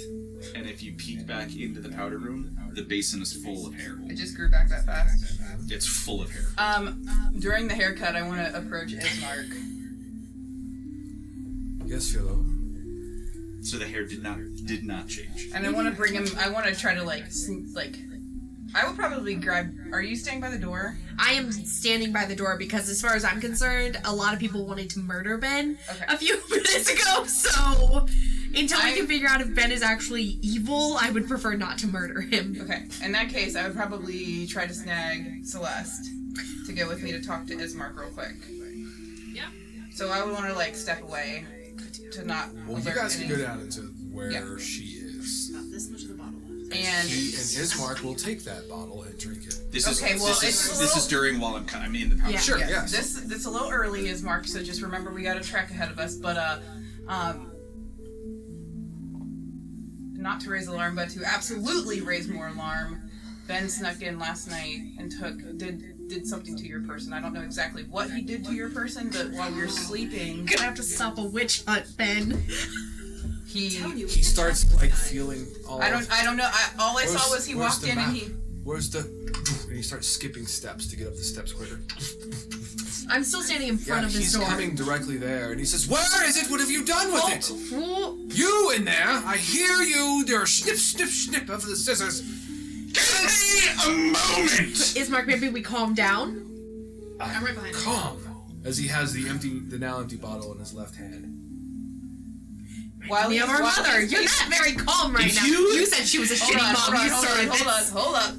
and if you peek back into the powder room, the basin is full of hair. It just grew back that fast. It's full of hair. During the haircut, I want to approach Ismark. Yes, Philo. So the hair did not change. And I want to bring him. I want to try to like. I would probably grab. Are you staying by the door? I am standing by the door because, as far as I'm concerned, a lot of people wanted to murder Ben a few minutes ago. So, until we can figure out if Ben is actually evil, I would prefer not to murder him. Okay. In that case, I would probably try to snag Celeste to go with me to talk to Ismark real quick. Yeah. So I would want to like step away to not. Well, you guys can go down into where she is. About this much of the bottle left. And Ismark will take that bottle and drink it. This is Okay, well, this is during while I'm in the powder. Yeah. Sure, yeah, yes. This a little early, Ismark. So just remember, we got a track ahead of us. But not to raise alarm, but to absolutely raise more alarm. Ben snuck in last night and did something to your person. I don't know exactly what he did to your person, but while we were sleeping, Gonna have to stop a witch hunt, Ben. He starts like feeling all. I don't know. All I saw was he walked in and he. Where's the? And he starts skipping steps to get up the steps quicker. I'm still standing in front of this door. He's coming directly there, and he says, "Where is it? What have you done with it? Well, You in there? I hear you. There are snip, snip, snip of the scissors. Give me a moment! Ismark, maybe we calm down? I'm right behind you. Calm." As he has the now empty bottle in his left hand. While We have our mother. You're not very calm right now. You said she was a shitty mom. You started this. Hold up.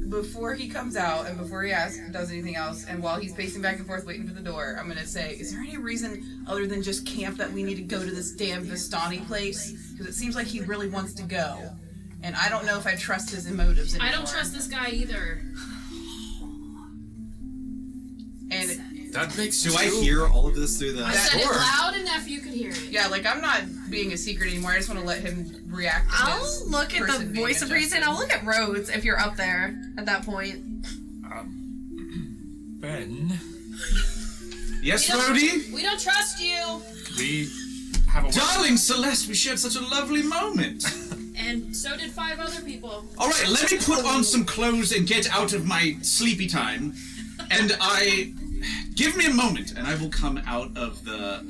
Before he comes out and before he does anything else, and while he's pacing back and forth waiting for the door, I'm gonna say, is there any reason other than just camp that we need to go to this damn Vistani place? Because it seems like he really wants to go, and I don't know if I trust his motives anymore. I don't trust this guy either. And That makes Do I hear all of this through the I said it door. loud enough you could hear it. yeah, like I'm not being a secret anymore. I just want to let him react. To I'll his look at the person being voice of reason. adjusted. I'll look at Rhodes if you're up there at that point. Ben, Yes, We don't- Rhodey? We don't trust you. we have a Darling Celeste, we shared such a lovely moment. And so did 5 other people. Alright, let me put on some clothes and get out of my sleepy time. And give me a moment, and I will come out of the,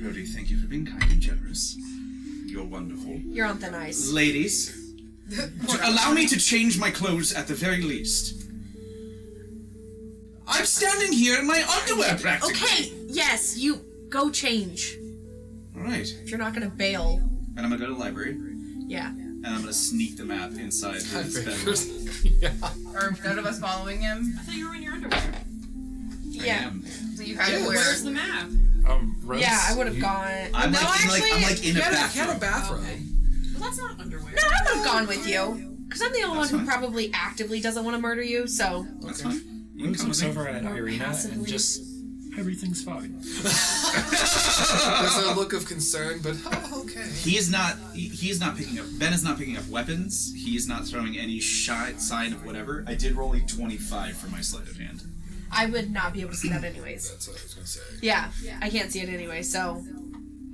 Rhodey, thank you for being kind and generous. You're wonderful. You're on thin ice. Ladies, allow me to change my clothes at the very least. I'm standing here in my underwear, practically. Okay, yes, you go change. Alright, If you're not gonna bail. And I'm gonna go to the library, Yeah. and I'm gonna sneak the map inside his bedroom. Or none of us following him. I thought you were in your underwear. Yeah. So you have to wear. Where's the map? Rose, Yeah, I would have gone. I'm no, I'm like in a He had bathroom. a bathroom. Okay. Well, that's not underwear. No, I would have gone with you. Because I'm the only one who fine. probably actively doesn't want to murder you, so. That's fine. You can Rose come looks with me. over at Or Irina and passively. just everything's fine. There's a look of concern, but okay. He's not picking up. Ben is not picking up weapons. He is not throwing any sign of whatever. I did roll a 25 for my sleight of hand. I would not be able to see that anyways. That's what I was gonna say. Yeah, I can't see it anyway, so.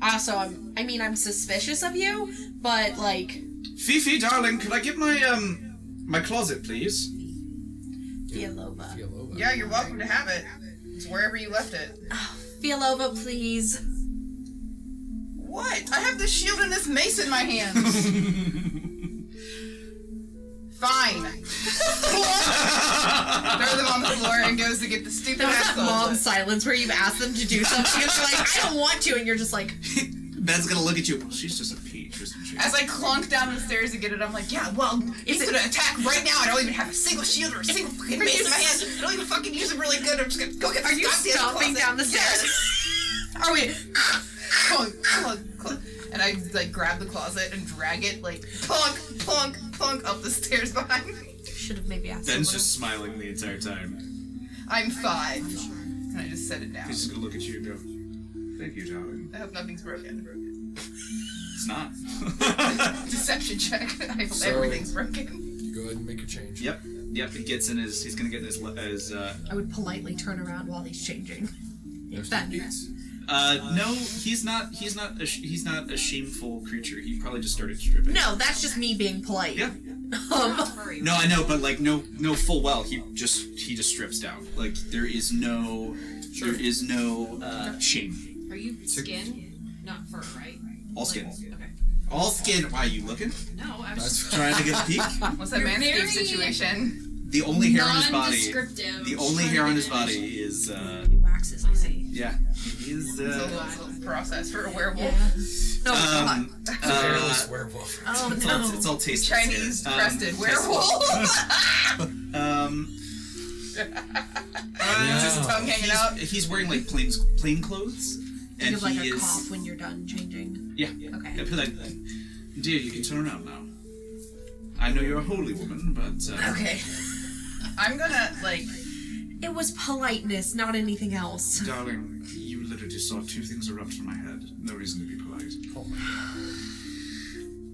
Also, I'm suspicious of you, but, like, Fifi, darling, could I get my closet, please? Fialova. Fialova. Yeah, you're welcome to have it. It's wherever you left it. Fialova, please. What? I have this shield and this mace in my hands. Fine. Throw them on the floor and goes to get the stupid That was ass that mom closet. silence where you've asked them to do something and they're like, I don't want to, and you're just like, Ben's gonna look at you. Well, she's just a peach, isn't she? As I clunk down the stairs to get it, I'm like, yeah, well, he's gonna attack right now. I don't even have a single shield or a single fucking mace in my hand. I don't even fucking use it really good. I'm just gonna go get the are you goddamn stomping closet. down the stairs? Are we? Clunk, clunk, clunk. And I like grab the closet and drag it like plunk, plunk, plunk up the stairs behind me. Should have maybe asked Ben's someone. just smiling the entire time. I'm 5. And I just set it down. He's just gonna look at you and go, "Thank you, darling." I hope nothing's broken. It's not. Deception check. I hope So- everything's broken. You go ahead and make your change. Yep. He gets in his. He's gonna get in his. I would politely turn around while he's changing. There's That- the beats. No, he's not. He's not a shameful creature. He probably just started stripping. No, that's just me being polite. Yeah. Furry. No, I know, but like, no, full well. He just strips down. Like, there is no shame. Are you skin? Not fur, right? All skin. Okay. All skin. Why are you looking? No, I was just Trying to get a peek. What's that You're Manscaped very- situation? The only hair on his body. nondescriptive. The only hair on his body is. He waxes. I see. Yeah. He is. It's a little process for a werewolf. Yeah. Oh, God. Hairless werewolf. Oh, It's no. all tasty. Chinese crested werewolf. Just tongue hanging out. He's wearing like plain clothes, You and have like he a is. cough when you're done changing. Yeah. Okay. Yeah, put that. Dear, you can turn around now. I know you're a holy woman, but. Okay. I'm gonna like. It was politeness, not anything else. Darling, you literally saw two things erupt from my head. No reason to be polite. Oh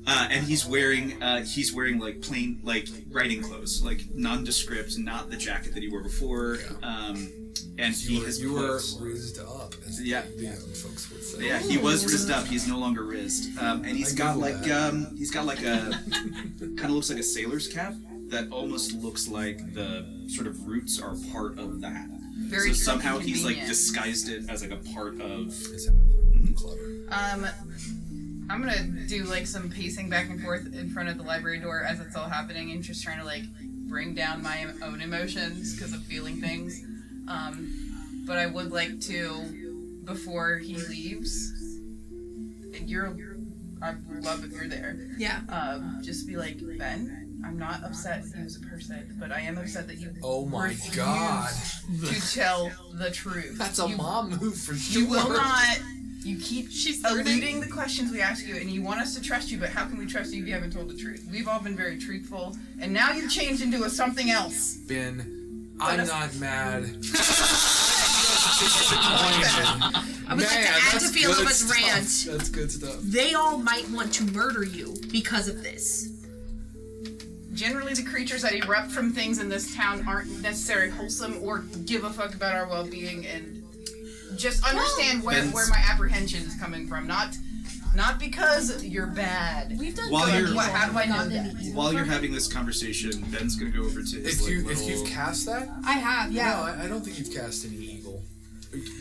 my And he's wearing like plain like riding clothes, like nondescript, not the jacket that he wore before. And he has you were clothes. rizzed up, as Yeah. the young folks would say. Yeah, he was rizzed up. He's no longer rizzed, and he's I got Googled like that. he's got like a kind of looks like a sailor's cap that almost looks like the sort of roots are part of the hat. Very So somehow tricky he's like convenient. disguised it as like a part of. His hat. Clever. I'm gonna do like some pacing back and forth in front of the library door as it's all happening, and just trying to like bring down my own emotions because of feeling things. But I would like to, before he leaves, I would love if you're there. Yeah. Just be like, Ben, I'm not upset he was a person, but I am upset that you Oh my refuse God. to tell the truth. That's a You- mom move for sure. You will not. You keep She's eluding the questions we ask you, and you want us to trust you, but how can we trust you if you haven't told the truth? We've all been very truthful, and now you've changed into something else. Ben, I'm not mad. I would like to add to Philoma's rant. That's good stuff. They all might want to murder you because of this. Generally, the creatures that erupt from things in this town aren't necessarily wholesome or give a fuck about our well-being, and just understand where my apprehension is coming from. Not because you're bad. We've done While good you're- people. How do I know Gotten that? any evil While you're from it. having this conversation, Ben's gonna go over to his If little... you've cast that, I have, yeah. no, I don't think you've cast any evil.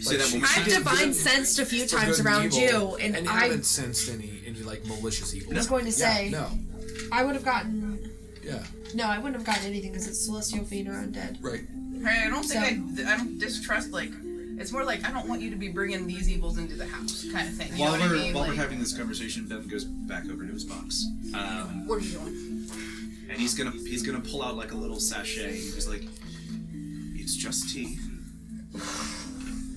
Say that one more I've time. divine sensed a few for times good around evil, you, and you I haven't sensed any like malicious evil. I was going to say, no, I would have gotten. yeah, No, I wouldn't have gotten anything because it's celestial fiend or undead. right. I don't think I don't distrust, like, it's more like, I don't want you to be bringing these evils into the house, kind of thing. You While know what we're I mean? while we're Like, having this conversation, Ben goes back over to his box, what are you doing? and he's gonna pull out like a little sachet. And he's like, "It's just tea.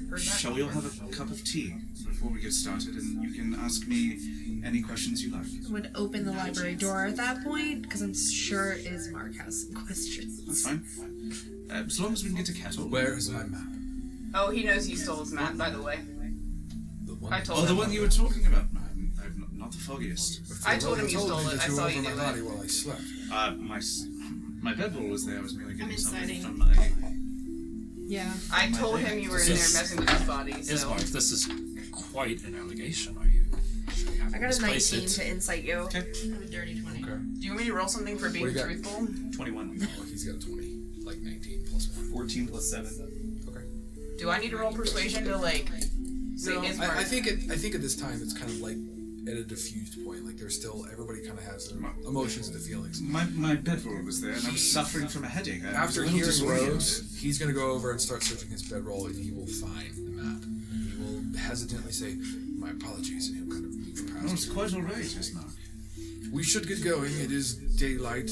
Heard that? Shall we all have a cup of tea before we get started? And you can ask me any questions you like." I would open the library door at that point because I'm sure Ismark has some questions. That's fine. As long as we can get to Kettle. Where is my map? Oh, he knows you stole his map, by the way. The one. I told Oh, the him. one you were talking about. I'm not the foggiest. I told him you told stole me it. that I you saw were you over do my it. body while I slept. My bedroll was there. I was merely getting something inciting. from my. Yeah. I told him you were in there messing with his body, so. Ismark, this is quite an allegation. Are you? I got a Misplace 19 it. to insight you. Okay. I have a dirty 20. Okay. Do you want me to roll something for being What do you got? truthful? 21. Oh, he's got a 20, like 19 plus 1. 14 plus 7. Okay. Do I need to roll persuasion to, like, say No, his I think at this time it's kind of like at a diffused point. Like there's still everybody kind of has their emotions and the feelings. My bedroll was there, and I was suffering from a headache. I was After a little hearing disoriented. Rose, he's going to go over and start searching his bedroll, and he will find the map. He will hesitantly say, "My apologies," and he'll kind of move Oh, it's past. quite all right, Ismark. We should get going. It is daylight,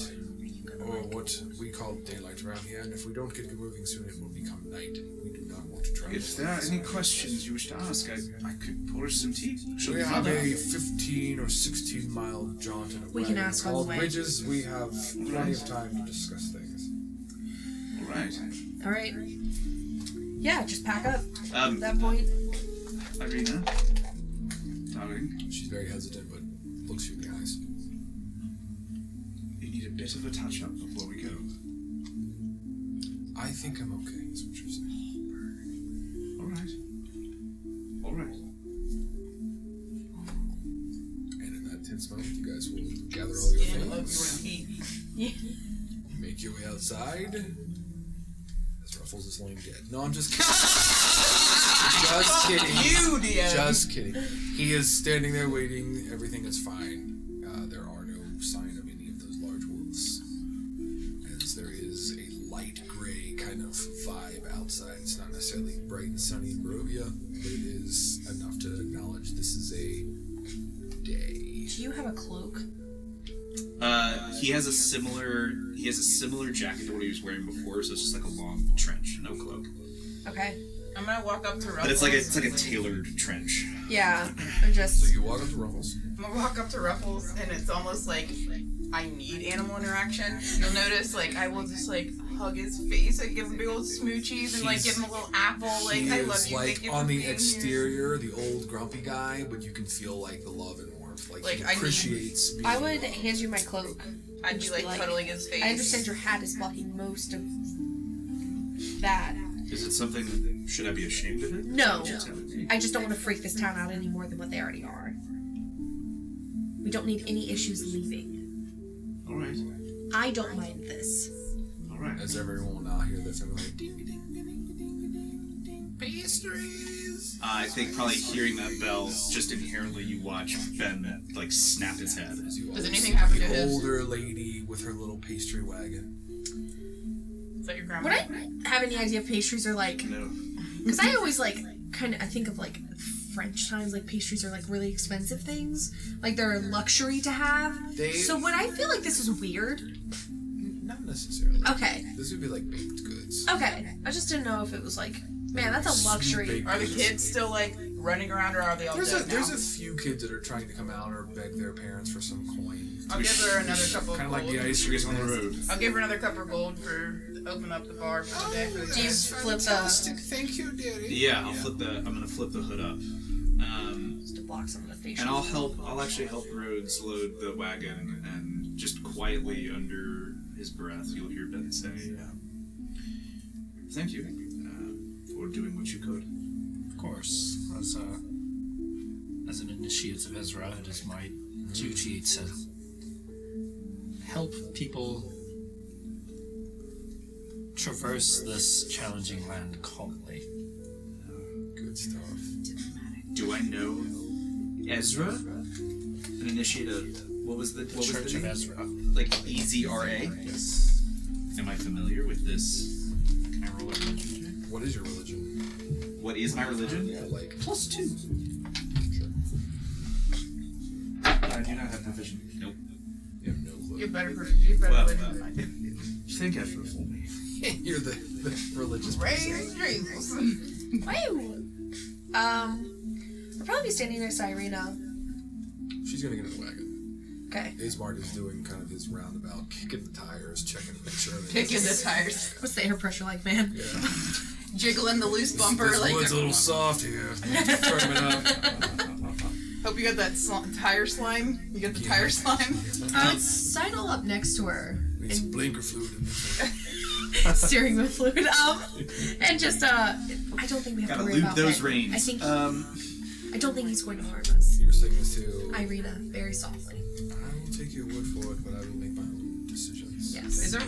or what we call daylight around here, and if we don't get moving soon, it will become night. We do not want to travel. If there are any questions you wish to ask, I could pour some tea. Should We we have have a 15 or 16 mile jaunt in a We can wagon ask on the called way. Bridges. We have plenty of time to discuss things. All right. All right. Yeah, just pack up at Um, that point. Irina, darling, She's very hesitant, but looks you in the eyes. you need a bit of a touch-up before we go. I think I'm okay, is what you're saying. All right. All right. gather all your Skin of your things, teeth. make your way outside. As Ruffles is laying dead. No, I'm just kidding. Just kidding. You, DM. Just kidding. He is standing there waiting. Everything is fine. There are no sign of any of those large wolves. As there is a light gray kind of vibe outside. It's not necessarily bright and sunny in Barovia, but it is enough to acknowledge this is a day. Do you have a cloak? He has a similar jacket to what he was wearing before, so it's just like a long trench, no cloak. Okay. I'm gonna walk up to Ruffles. But it's like a tailored trench. Yeah. I'm just. So you walk up to Ruffles. I'm gonna walk up to Ruffles, and it's almost like I need animal interaction. You'll notice, like, I will just, like, hug his face and give him big old smoochies and, like, give him a little apple. Like, He I is love you. like Thank you on for the being exterior, the old grumpy guy, but you can feel like the love and warmth. Like he Like, I need- appreciates being I would hand you my cloak. Here. I'd be, like, cuddling his face. I understand your hat is blocking most of that. Is it something? Should I be ashamed of it? No. Just have it be. I just don't want to freak this town out any more than what they already are. We don't need any issues leaving. All right. I don't mind this. All right. As everyone will now hear this, everyone like ding ding ding ding ding ding ding pastries. I think probably hearing that bell, just inherently, you watch Ben like snap his head. As you Does all anything see happen the to his- older lady with her little pastry wagon? Is that your grandma? Would I have any idea if pastries are like? No. Because I always like I think of like French times, like pastries are like really expensive things, like they're a luxury to have. So would I feel like this is weird? Not necessarily. Okay. This would be like baked goods. Okay. I just didn't know if it was like, man, that's a luxury. Sweet baked Are the goods. kids still, like, running around, or are they all There's dead a now? few kids that are trying to come out or beg their parents for some coin. I'll give her another cup of Kind of gold. like the ice cream on the road. I'll give her another cup of gold for opening up the bar for the day. For the Do you kids. flip the Thank you, Daddy. Yeah, I'm gonna flip the hood up. just to block some of the facial? And I'll actually help Rhodes load the wagon, and just quietly under his breath, you'll hear Ben say, "Thank you for doing what you could." Of course, as an initiate of Ezra, it is my duty to help people traverse this challenging land calmly. Good stuff. Do I know Ezra? An initiate of what was the Church name? of Ezra. Like EZRA? Yes. Am I familiar with this? Can I roll a religion check? What is your religion? What is my religion? Yeah, like +2. sure. I do not have provision. Nope. You have no clue. You're better than I do. Thank Ezra for me. You're the religious Praise Jesus. Woo! I'll probably be standing next to Irina. She's gonna get in the wagon. Okay. Ismark is doing kind of his roundabout, kicking the tires, checking to make sure that Kicking the tires. What's the air pressure like, man? Yeah. Jiggling the loose bumper. This Like, wood's a little soft here. Firm it up. hope you got that tire slime. You got the tire slime. Sidle up next to her. Need some blinker fluid in this. Steering wheel fluid up. And just, I don't think we have Gotta to worry lube about those that. reins. I think, I don't think he's going to harm us. You're saying this to. Irina, very softly. I will take your word for it, but I will make my own decisions. Yes. Is there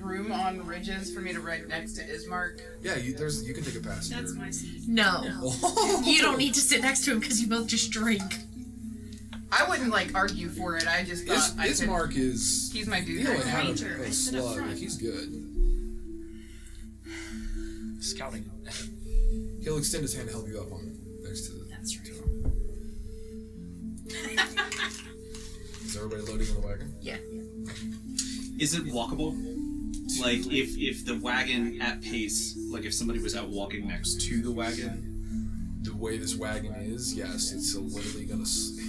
room on ridges for me to ride next to Ismark? Yeah, you can take a passenger. That's my seat. No. Oh. You don't need to sit next to him because you both just drink. I wouldn't, like, argue for it. I just thought I could. Ismark is. He's my dude. He only right now. had Ranger. a I sit up slug. front. Like, he's good. Scouting. He'll extend his hand to help you up on next to the. That's right. Is everybody loading in the wagon? Yeah. Is it walkable? Like if the wagon at pace, like if somebody was out walking next to the wagon, The way this wagon is, yes, it's literally gonna.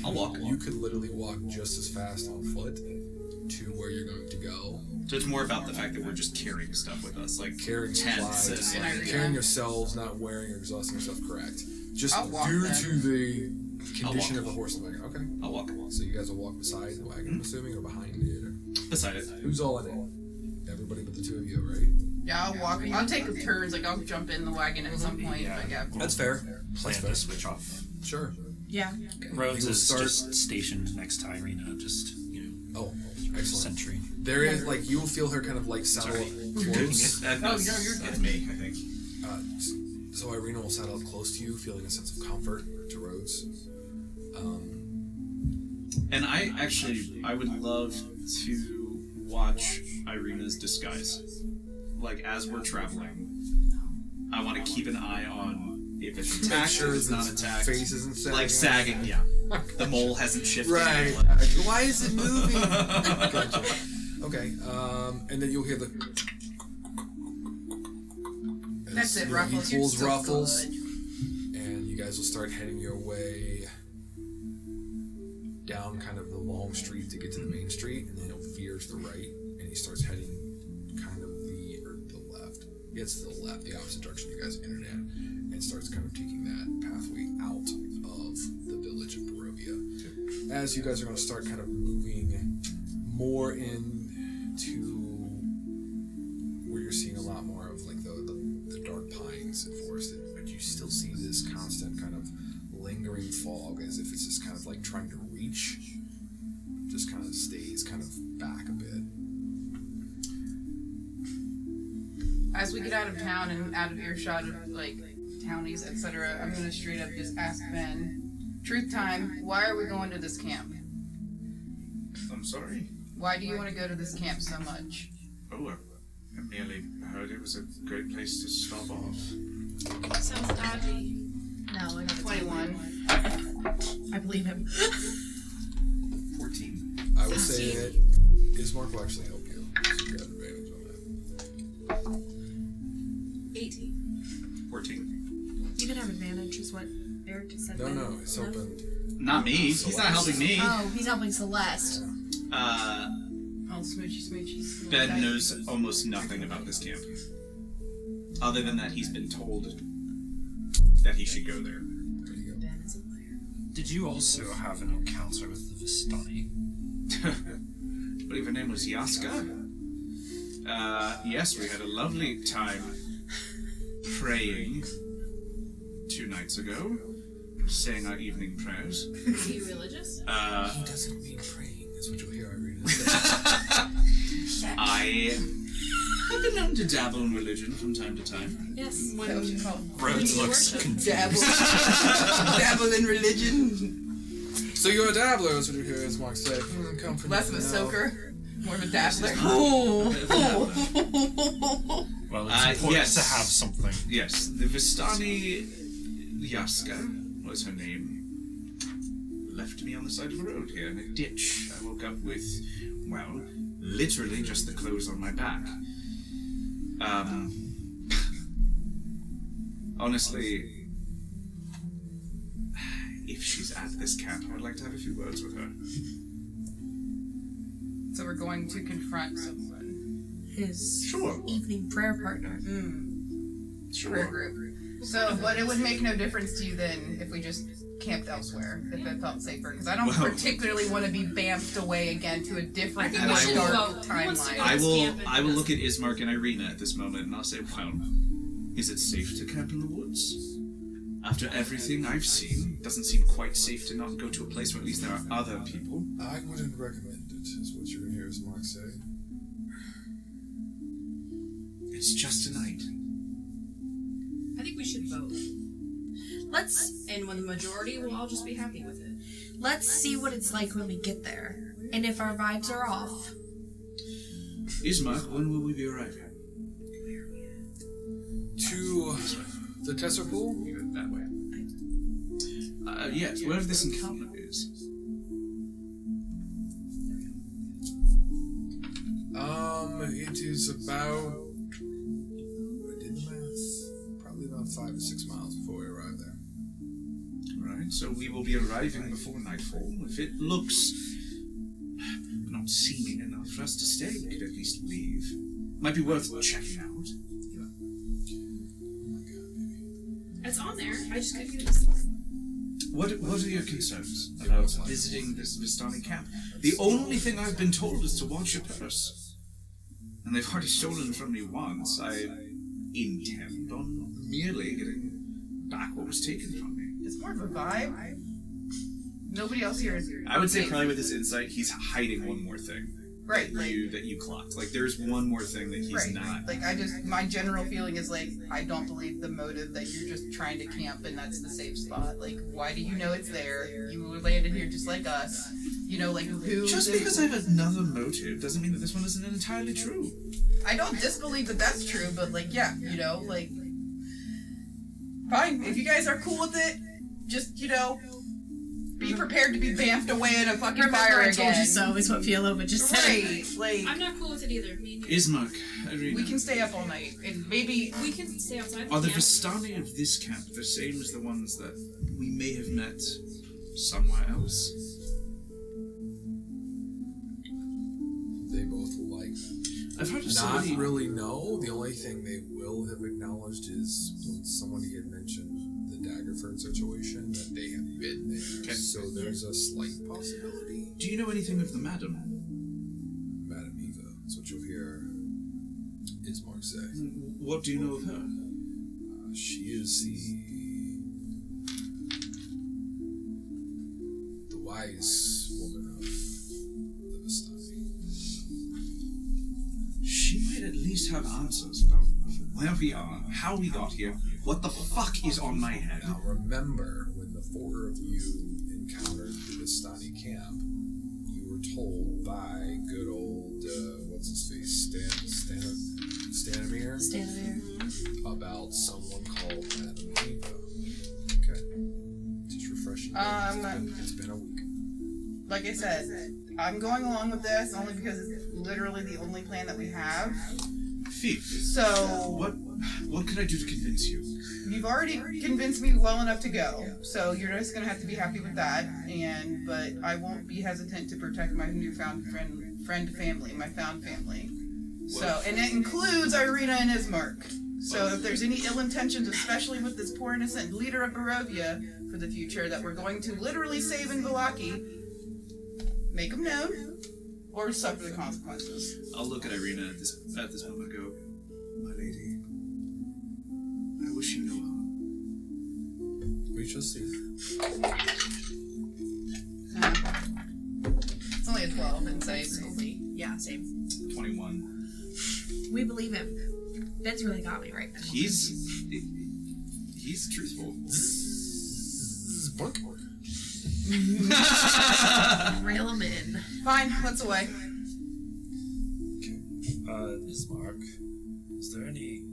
I'll walk. You could literally walk just as fast on foot to where you're going to go. so it's more about the fact that we're just carrying stuff with us, like Carrying tents supplies, and and like, I- carrying yourselves, not wearing or exhausting yourself. Correct. Just I'll walk due then. to the condition walk. of the horse and wagon. Okay. I'll walk So you guys will walk beside the wagon, I'm assuming, or behind it. Or... beside it. Who's all in it? Everybody but the two of you, right? Yeah, I'll walk. I'll take turns. Like, I'll jump in the wagon at some point. Yeah. But yeah. That's fair. Plan to switch off. Sure. Yeah. Rhodes You will is start- just stationed next to Irina, just Oh, excellent. Sentry. There is, like, you will feel her kind of, like, saddle up close. It's me, I think. So Irina will saddle up close to you, feeling a sense of comfort to Rhodes. And I would love to watch Irina's disguise. Like, as we're traveling, I want to keep an eye on if it's attacked or it's not attacked. Face isn't sagging. Like sagging, yeah. The mole hasn't shifted. Right. Why is it moving? Gotcha. Okay. And then you'll hear the. That's it, you know, Ruffles. He You're pulls so Ruffles, good. and you guys will start heading your way down kind of the long street to get to the main street, and then he'll veer to the right, and he starts heading kind of the left. He gets to the left, the opposite direction you guys entered in, and starts kind of taking that pathway out of the village of Barovia. As you guys are going to start kind of moving more into where you're seeing a lot more of like the dark pines and forest, but you still see this constant kind of lingering fog, as if it's just kind of like trying to reach, just kind of stays kind of back a bit. As we get out of town and out of earshot of like townies, etc., I'm gonna straight up just ask Ben, truth time, why are we going to this camp? I'm sorry. Why do you want to go to this camp so much? Oh, I merely heard it was a great place to stop off. Sounds dodgy. No, I got 21. I believe him. 14. I would say that Ismark will actually help you, so you got advantage on that. 18. 14. You can have advantage, is what Eric just said. No, it's helping. Not me. He's not helping me. Oh, he's helping Celeste. Oh, smoochy. Ben knows almost nothing about this camp. Other than that, he's been told that he should go there. Ben is a player. Did you also have an encounter with the Vistani? I believe her name was Yaska. Yes, we had a lovely time praying 2 nights ago, saying our evening prayers. Is he religious? He doesn't mean praying, is what you'll hear Irina say. I have been known to dabble in religion from time to time. Yes. Is that what you call it? Rhodes looks confused. Dabble in religion. So you're a dabbler, is what you hear Ismark say. Come from Less of a soaker, more of a dabbler. Well, it's important yes. to have something. Yes, the Vistani Yaska was her name. Left me on the side of the road here in a ditch. I woke up with, well, literally just the clothes on my back. Honestly, if she's at this camp, I would like to have a few words with her. So we're going to confront someone. His Sure. evening prayer partner. Sure. Prayer group. So, but it would make no difference to you then if we just camped elsewhere, if it felt safer. Because I don't Well- particularly want to be bamfed away again to a different I think we should dark vote. Who wants to timeline. go? I will look at Ismark and Irina at this moment and I'll say, well, is it safe to camp in the woods? After everything I've seen, it doesn't seem quite safe to not go to a place where at least there are other people. I wouldn't recommend it, is what you're going to hear Ismark say. It's just a night. I think we should vote. And when the majority, we'll all just be happy with it. Let's see what it's like when we get there. And if our vibes are off. Ismark, when will we be arriving? To the Tesser Pool? That way. Yes, wherever this encounter is. It is about, I did the math, probably about 5 to 6 miles before we arrive there. Right, so we will be arriving before nightfall. If it looks not seeming enough for us to stay, we could at least leave. Might be worth checking out. It's on there. I just couldn't get it. What are your concerns about visiting this Vistani camp? The only thing I've been told is to watch your purse. And they've already stolen from me once. I intend on merely getting back what was taken from me. It's more of a vibe. Nobody else here is. I would say probably with his insight, he's hiding one more thing. Right, That you clocked. Like, there's one more thing that he's right. not. Like, my general feeling is, like, I don't believe the motive that you're just trying to camp and that's the safe spot. Like, why do you know it's there? You landed here just like us. You know, like, who... Just because I have another motive doesn't mean that this one isn't entirely true. I don't disbelieve that that's true, but, like, yeah, you know, like... Fine, if you guys are cool with it, just, you know... Be prepared to be bamfed away in a fucking Remember, fire I again. told you so, is what Fialova just said. Right, like... I'm not cool with it either. Me neither. Ismark, Irina, We can stay up all night, and maybe... We can stay outside. are the camp. Vistani of this camp the same as the ones that we may have met somewhere else? They both like I've heard of not somebody... really know. The only thing they will have acknowledged is when somebody had mentioned the Daggerford situation that they have been there. Okay. So there's a slight possibility. Do you know anything of the madam? Madam Eva, that's what you'll hear Ismark say. What do you know of her? She is the wise woman of the Vistani. She might at least have answers about where we are, how we got here, what the fuck is on my head. Now remember, when the four of you encountered the Vistani camp, you were told by good old, what's his face, Stanimir? Stanimir. About someone called Madam Eva. Okay. Just refreshing. It's been a week. Like I said, I'm going along with this only because it's literally the only plan that we have. Fief, So, what can I do to convince you? you've already convinced me well enough to go. So you're just gonna have to be happy with that. But I won't be hesitant to protect my newfound family, my found family. So, and it includes Irina and Ismark. So if there's any ill intentions, especially with this poor innocent leader of Barovia for the future that we're going to literally save in Vallaki, make them known or suffer the consequences. I'll look at Irina at this moment and go, my lady, I wish you no harm. We shall see. It's only a 12 insight. Yeah, same. 21. We believe him. Ben's really got me right now. He's truthful. Rail him in. Fine, let's away. Ismark, is there any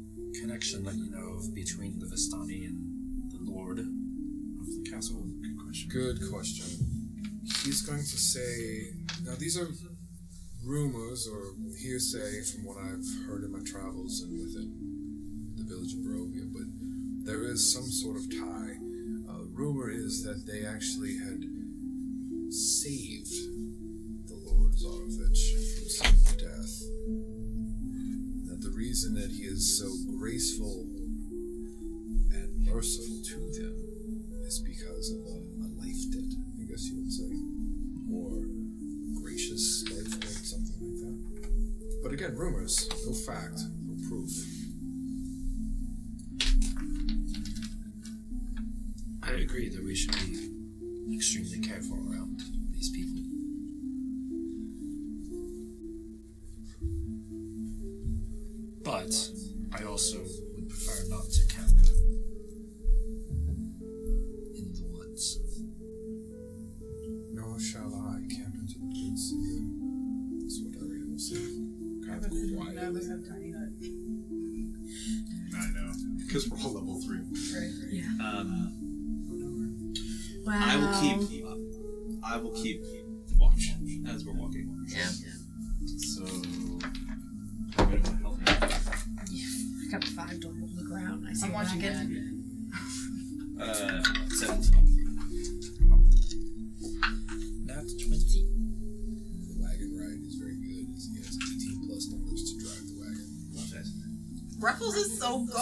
connection that you know of between the Vistani and the Lord of the castle? Good question. Good question. He's going to say... Now, these are rumors or hearsay from what I've heard in my travels and within the village of Barovia, but there is some sort of tie. Rumor is that they actually had saved the Lord Zarovich from sudden death. That the reason that he is so graceful and merciful to them is because of a life debt, I guess you would say. Or gracious life debt, something like that. But again, rumors, no fact, no proof. I agree that we should be extremely careful around these people. But I also would prefer not to camp in the woods. Nor shall I camp into the woods either. That's what Irina will say. Kind of quiet. I know. Because we're all level 3. Yeah. Wow. I will keep watch as we're walking. Yeah. So I'm gonna help me. I got 5 to hold the ground. I see I'm watching it. 17. Not 20. The wagon ride is very good as he has 18 plus numbers to drive the wagon. Love it. Ruffles is so So,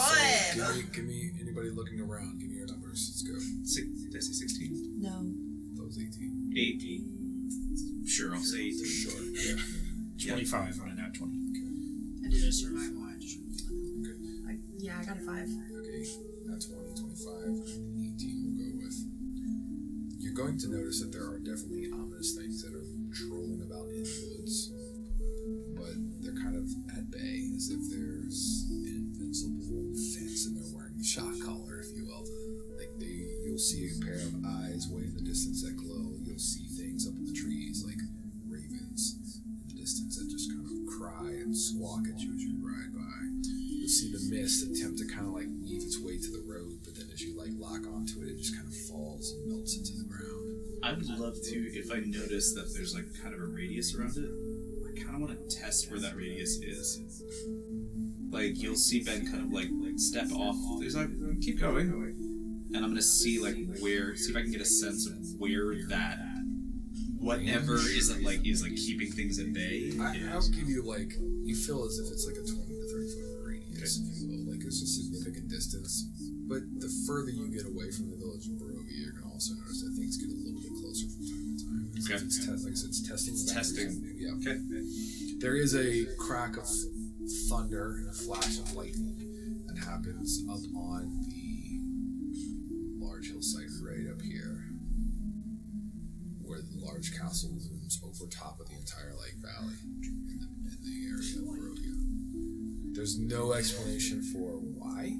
good. give me anybody looking around, give me your numbers. Let's go. Did I say 16? No. That was 18. 18. Sure, I'll say 18. Sure. Yeah. 25 on a nat 20. I did a survival. I just... Yeah, I got a 5. Okay. Not 20, 25, 18 we'll go with. You you're going to notice that there are definitely ominous things that are trolling about in the woods, but they're kind of at bay, as if there's an invincible fence and they're wearing the shock collar, if you will. Like you'll see a pair of eyes way in the distance that glow. You'll see things up in the trees like ravens in the distance that just kind of cry and squawk at you as you ride by. You'll see the mist attempt to kind of like weave its way to the road, but then as you like lock onto it, it just kind of falls and melts into the ground. I would love to, if I notice that there's like kind of a radius around it, I kind of want to test where that radius is. Like, you'll see Ben kind of like step off. There's like, keep going. And I'm going to see like see if I can get a sense of where that whatever isn't like is like keeping things at bay. I'll give you like, you feel as if it's like a 20 to 30 foot radius, if you will. Like, it's a significant distance. But the further you get away from the village of Barovia, you're going to also notice that things get a little bit closer from time to time. Okay. Like I said, it's testing. It's testing. Yeah. Okay. There is a crack of thunder and a flash of lightning that happens up on the large hillside right up here, where the large castle looms over top of the entire lake valley in the area of Barovia. There's no explanation for why,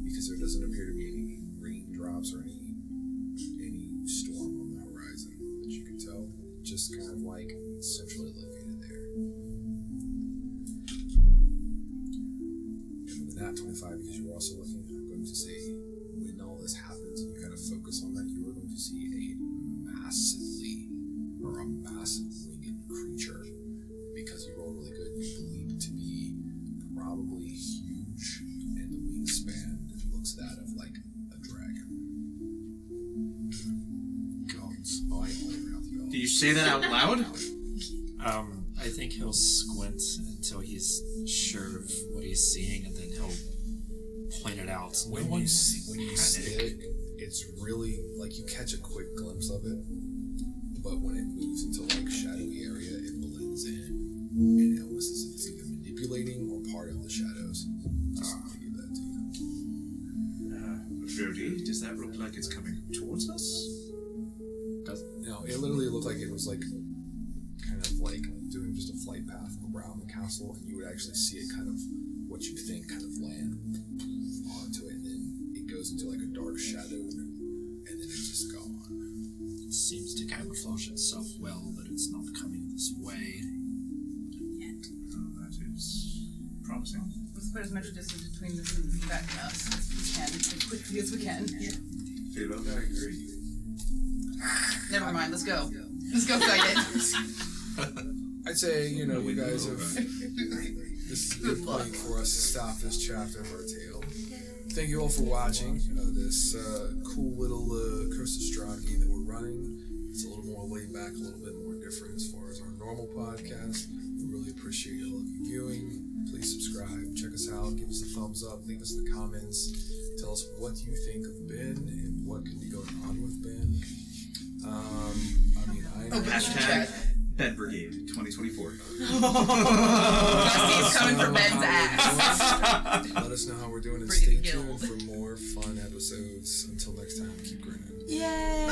because there doesn't appear to be any raindrops or any storm on the horizon that you can tell. Just kind of like centrally located there. And with the nat 25, because you were also looking, I'm going to say when all this happens and you kind of focus on that, you are going to see a massive winged creature, because you roll really good. You believe it to be probably huge, and the wingspan looks that of like a dragon. Gods. Oh, I only around the Do you say that out loud? I think he'll squint until he's sure of what he's seeing, and then he'll point it out. When you see it, it's really like you catch a quick glimpse of it, but when it moves into like a shadowy area, it blends in, and it almost as if it's either manipulating or part of the shadows. Just to give that to you. Brody, does that look like it's coming towards us? No, it literally looked like it was like kind of like doing just a flight path around the castle, and you would actually see it kind of what you'd think kind of land onto it, and then it goes into like a dark shadow, and then it's just gone. It seems to camouflage itself well, but it's not coming this way yet. Oh, that is promising. Let's put as much distance between that and us as we can, as quickly as we can. Feel I agree. Never mind, let's go. Let's go fight it. I'd say, you guys have. This is a good point for us to stop this chapter of our tale. Thank you all for watching this cool little Curse of Strahd game that we're running. It's a little more laid back, a little bit more different as far as our normal podcast. We really appreciate all of you viewing. Please subscribe, check us out, give us a thumbs up, leave us in the comments. Tell us what you think of Ben and what could be going on with Ben. Hashtag Ben Brigade 2024. Dusty's coming for Ben's ass. Let us know how we're doing and Bring it stay to tuned Guild. for more fun episodes. Until next time, keep grinning. Yay!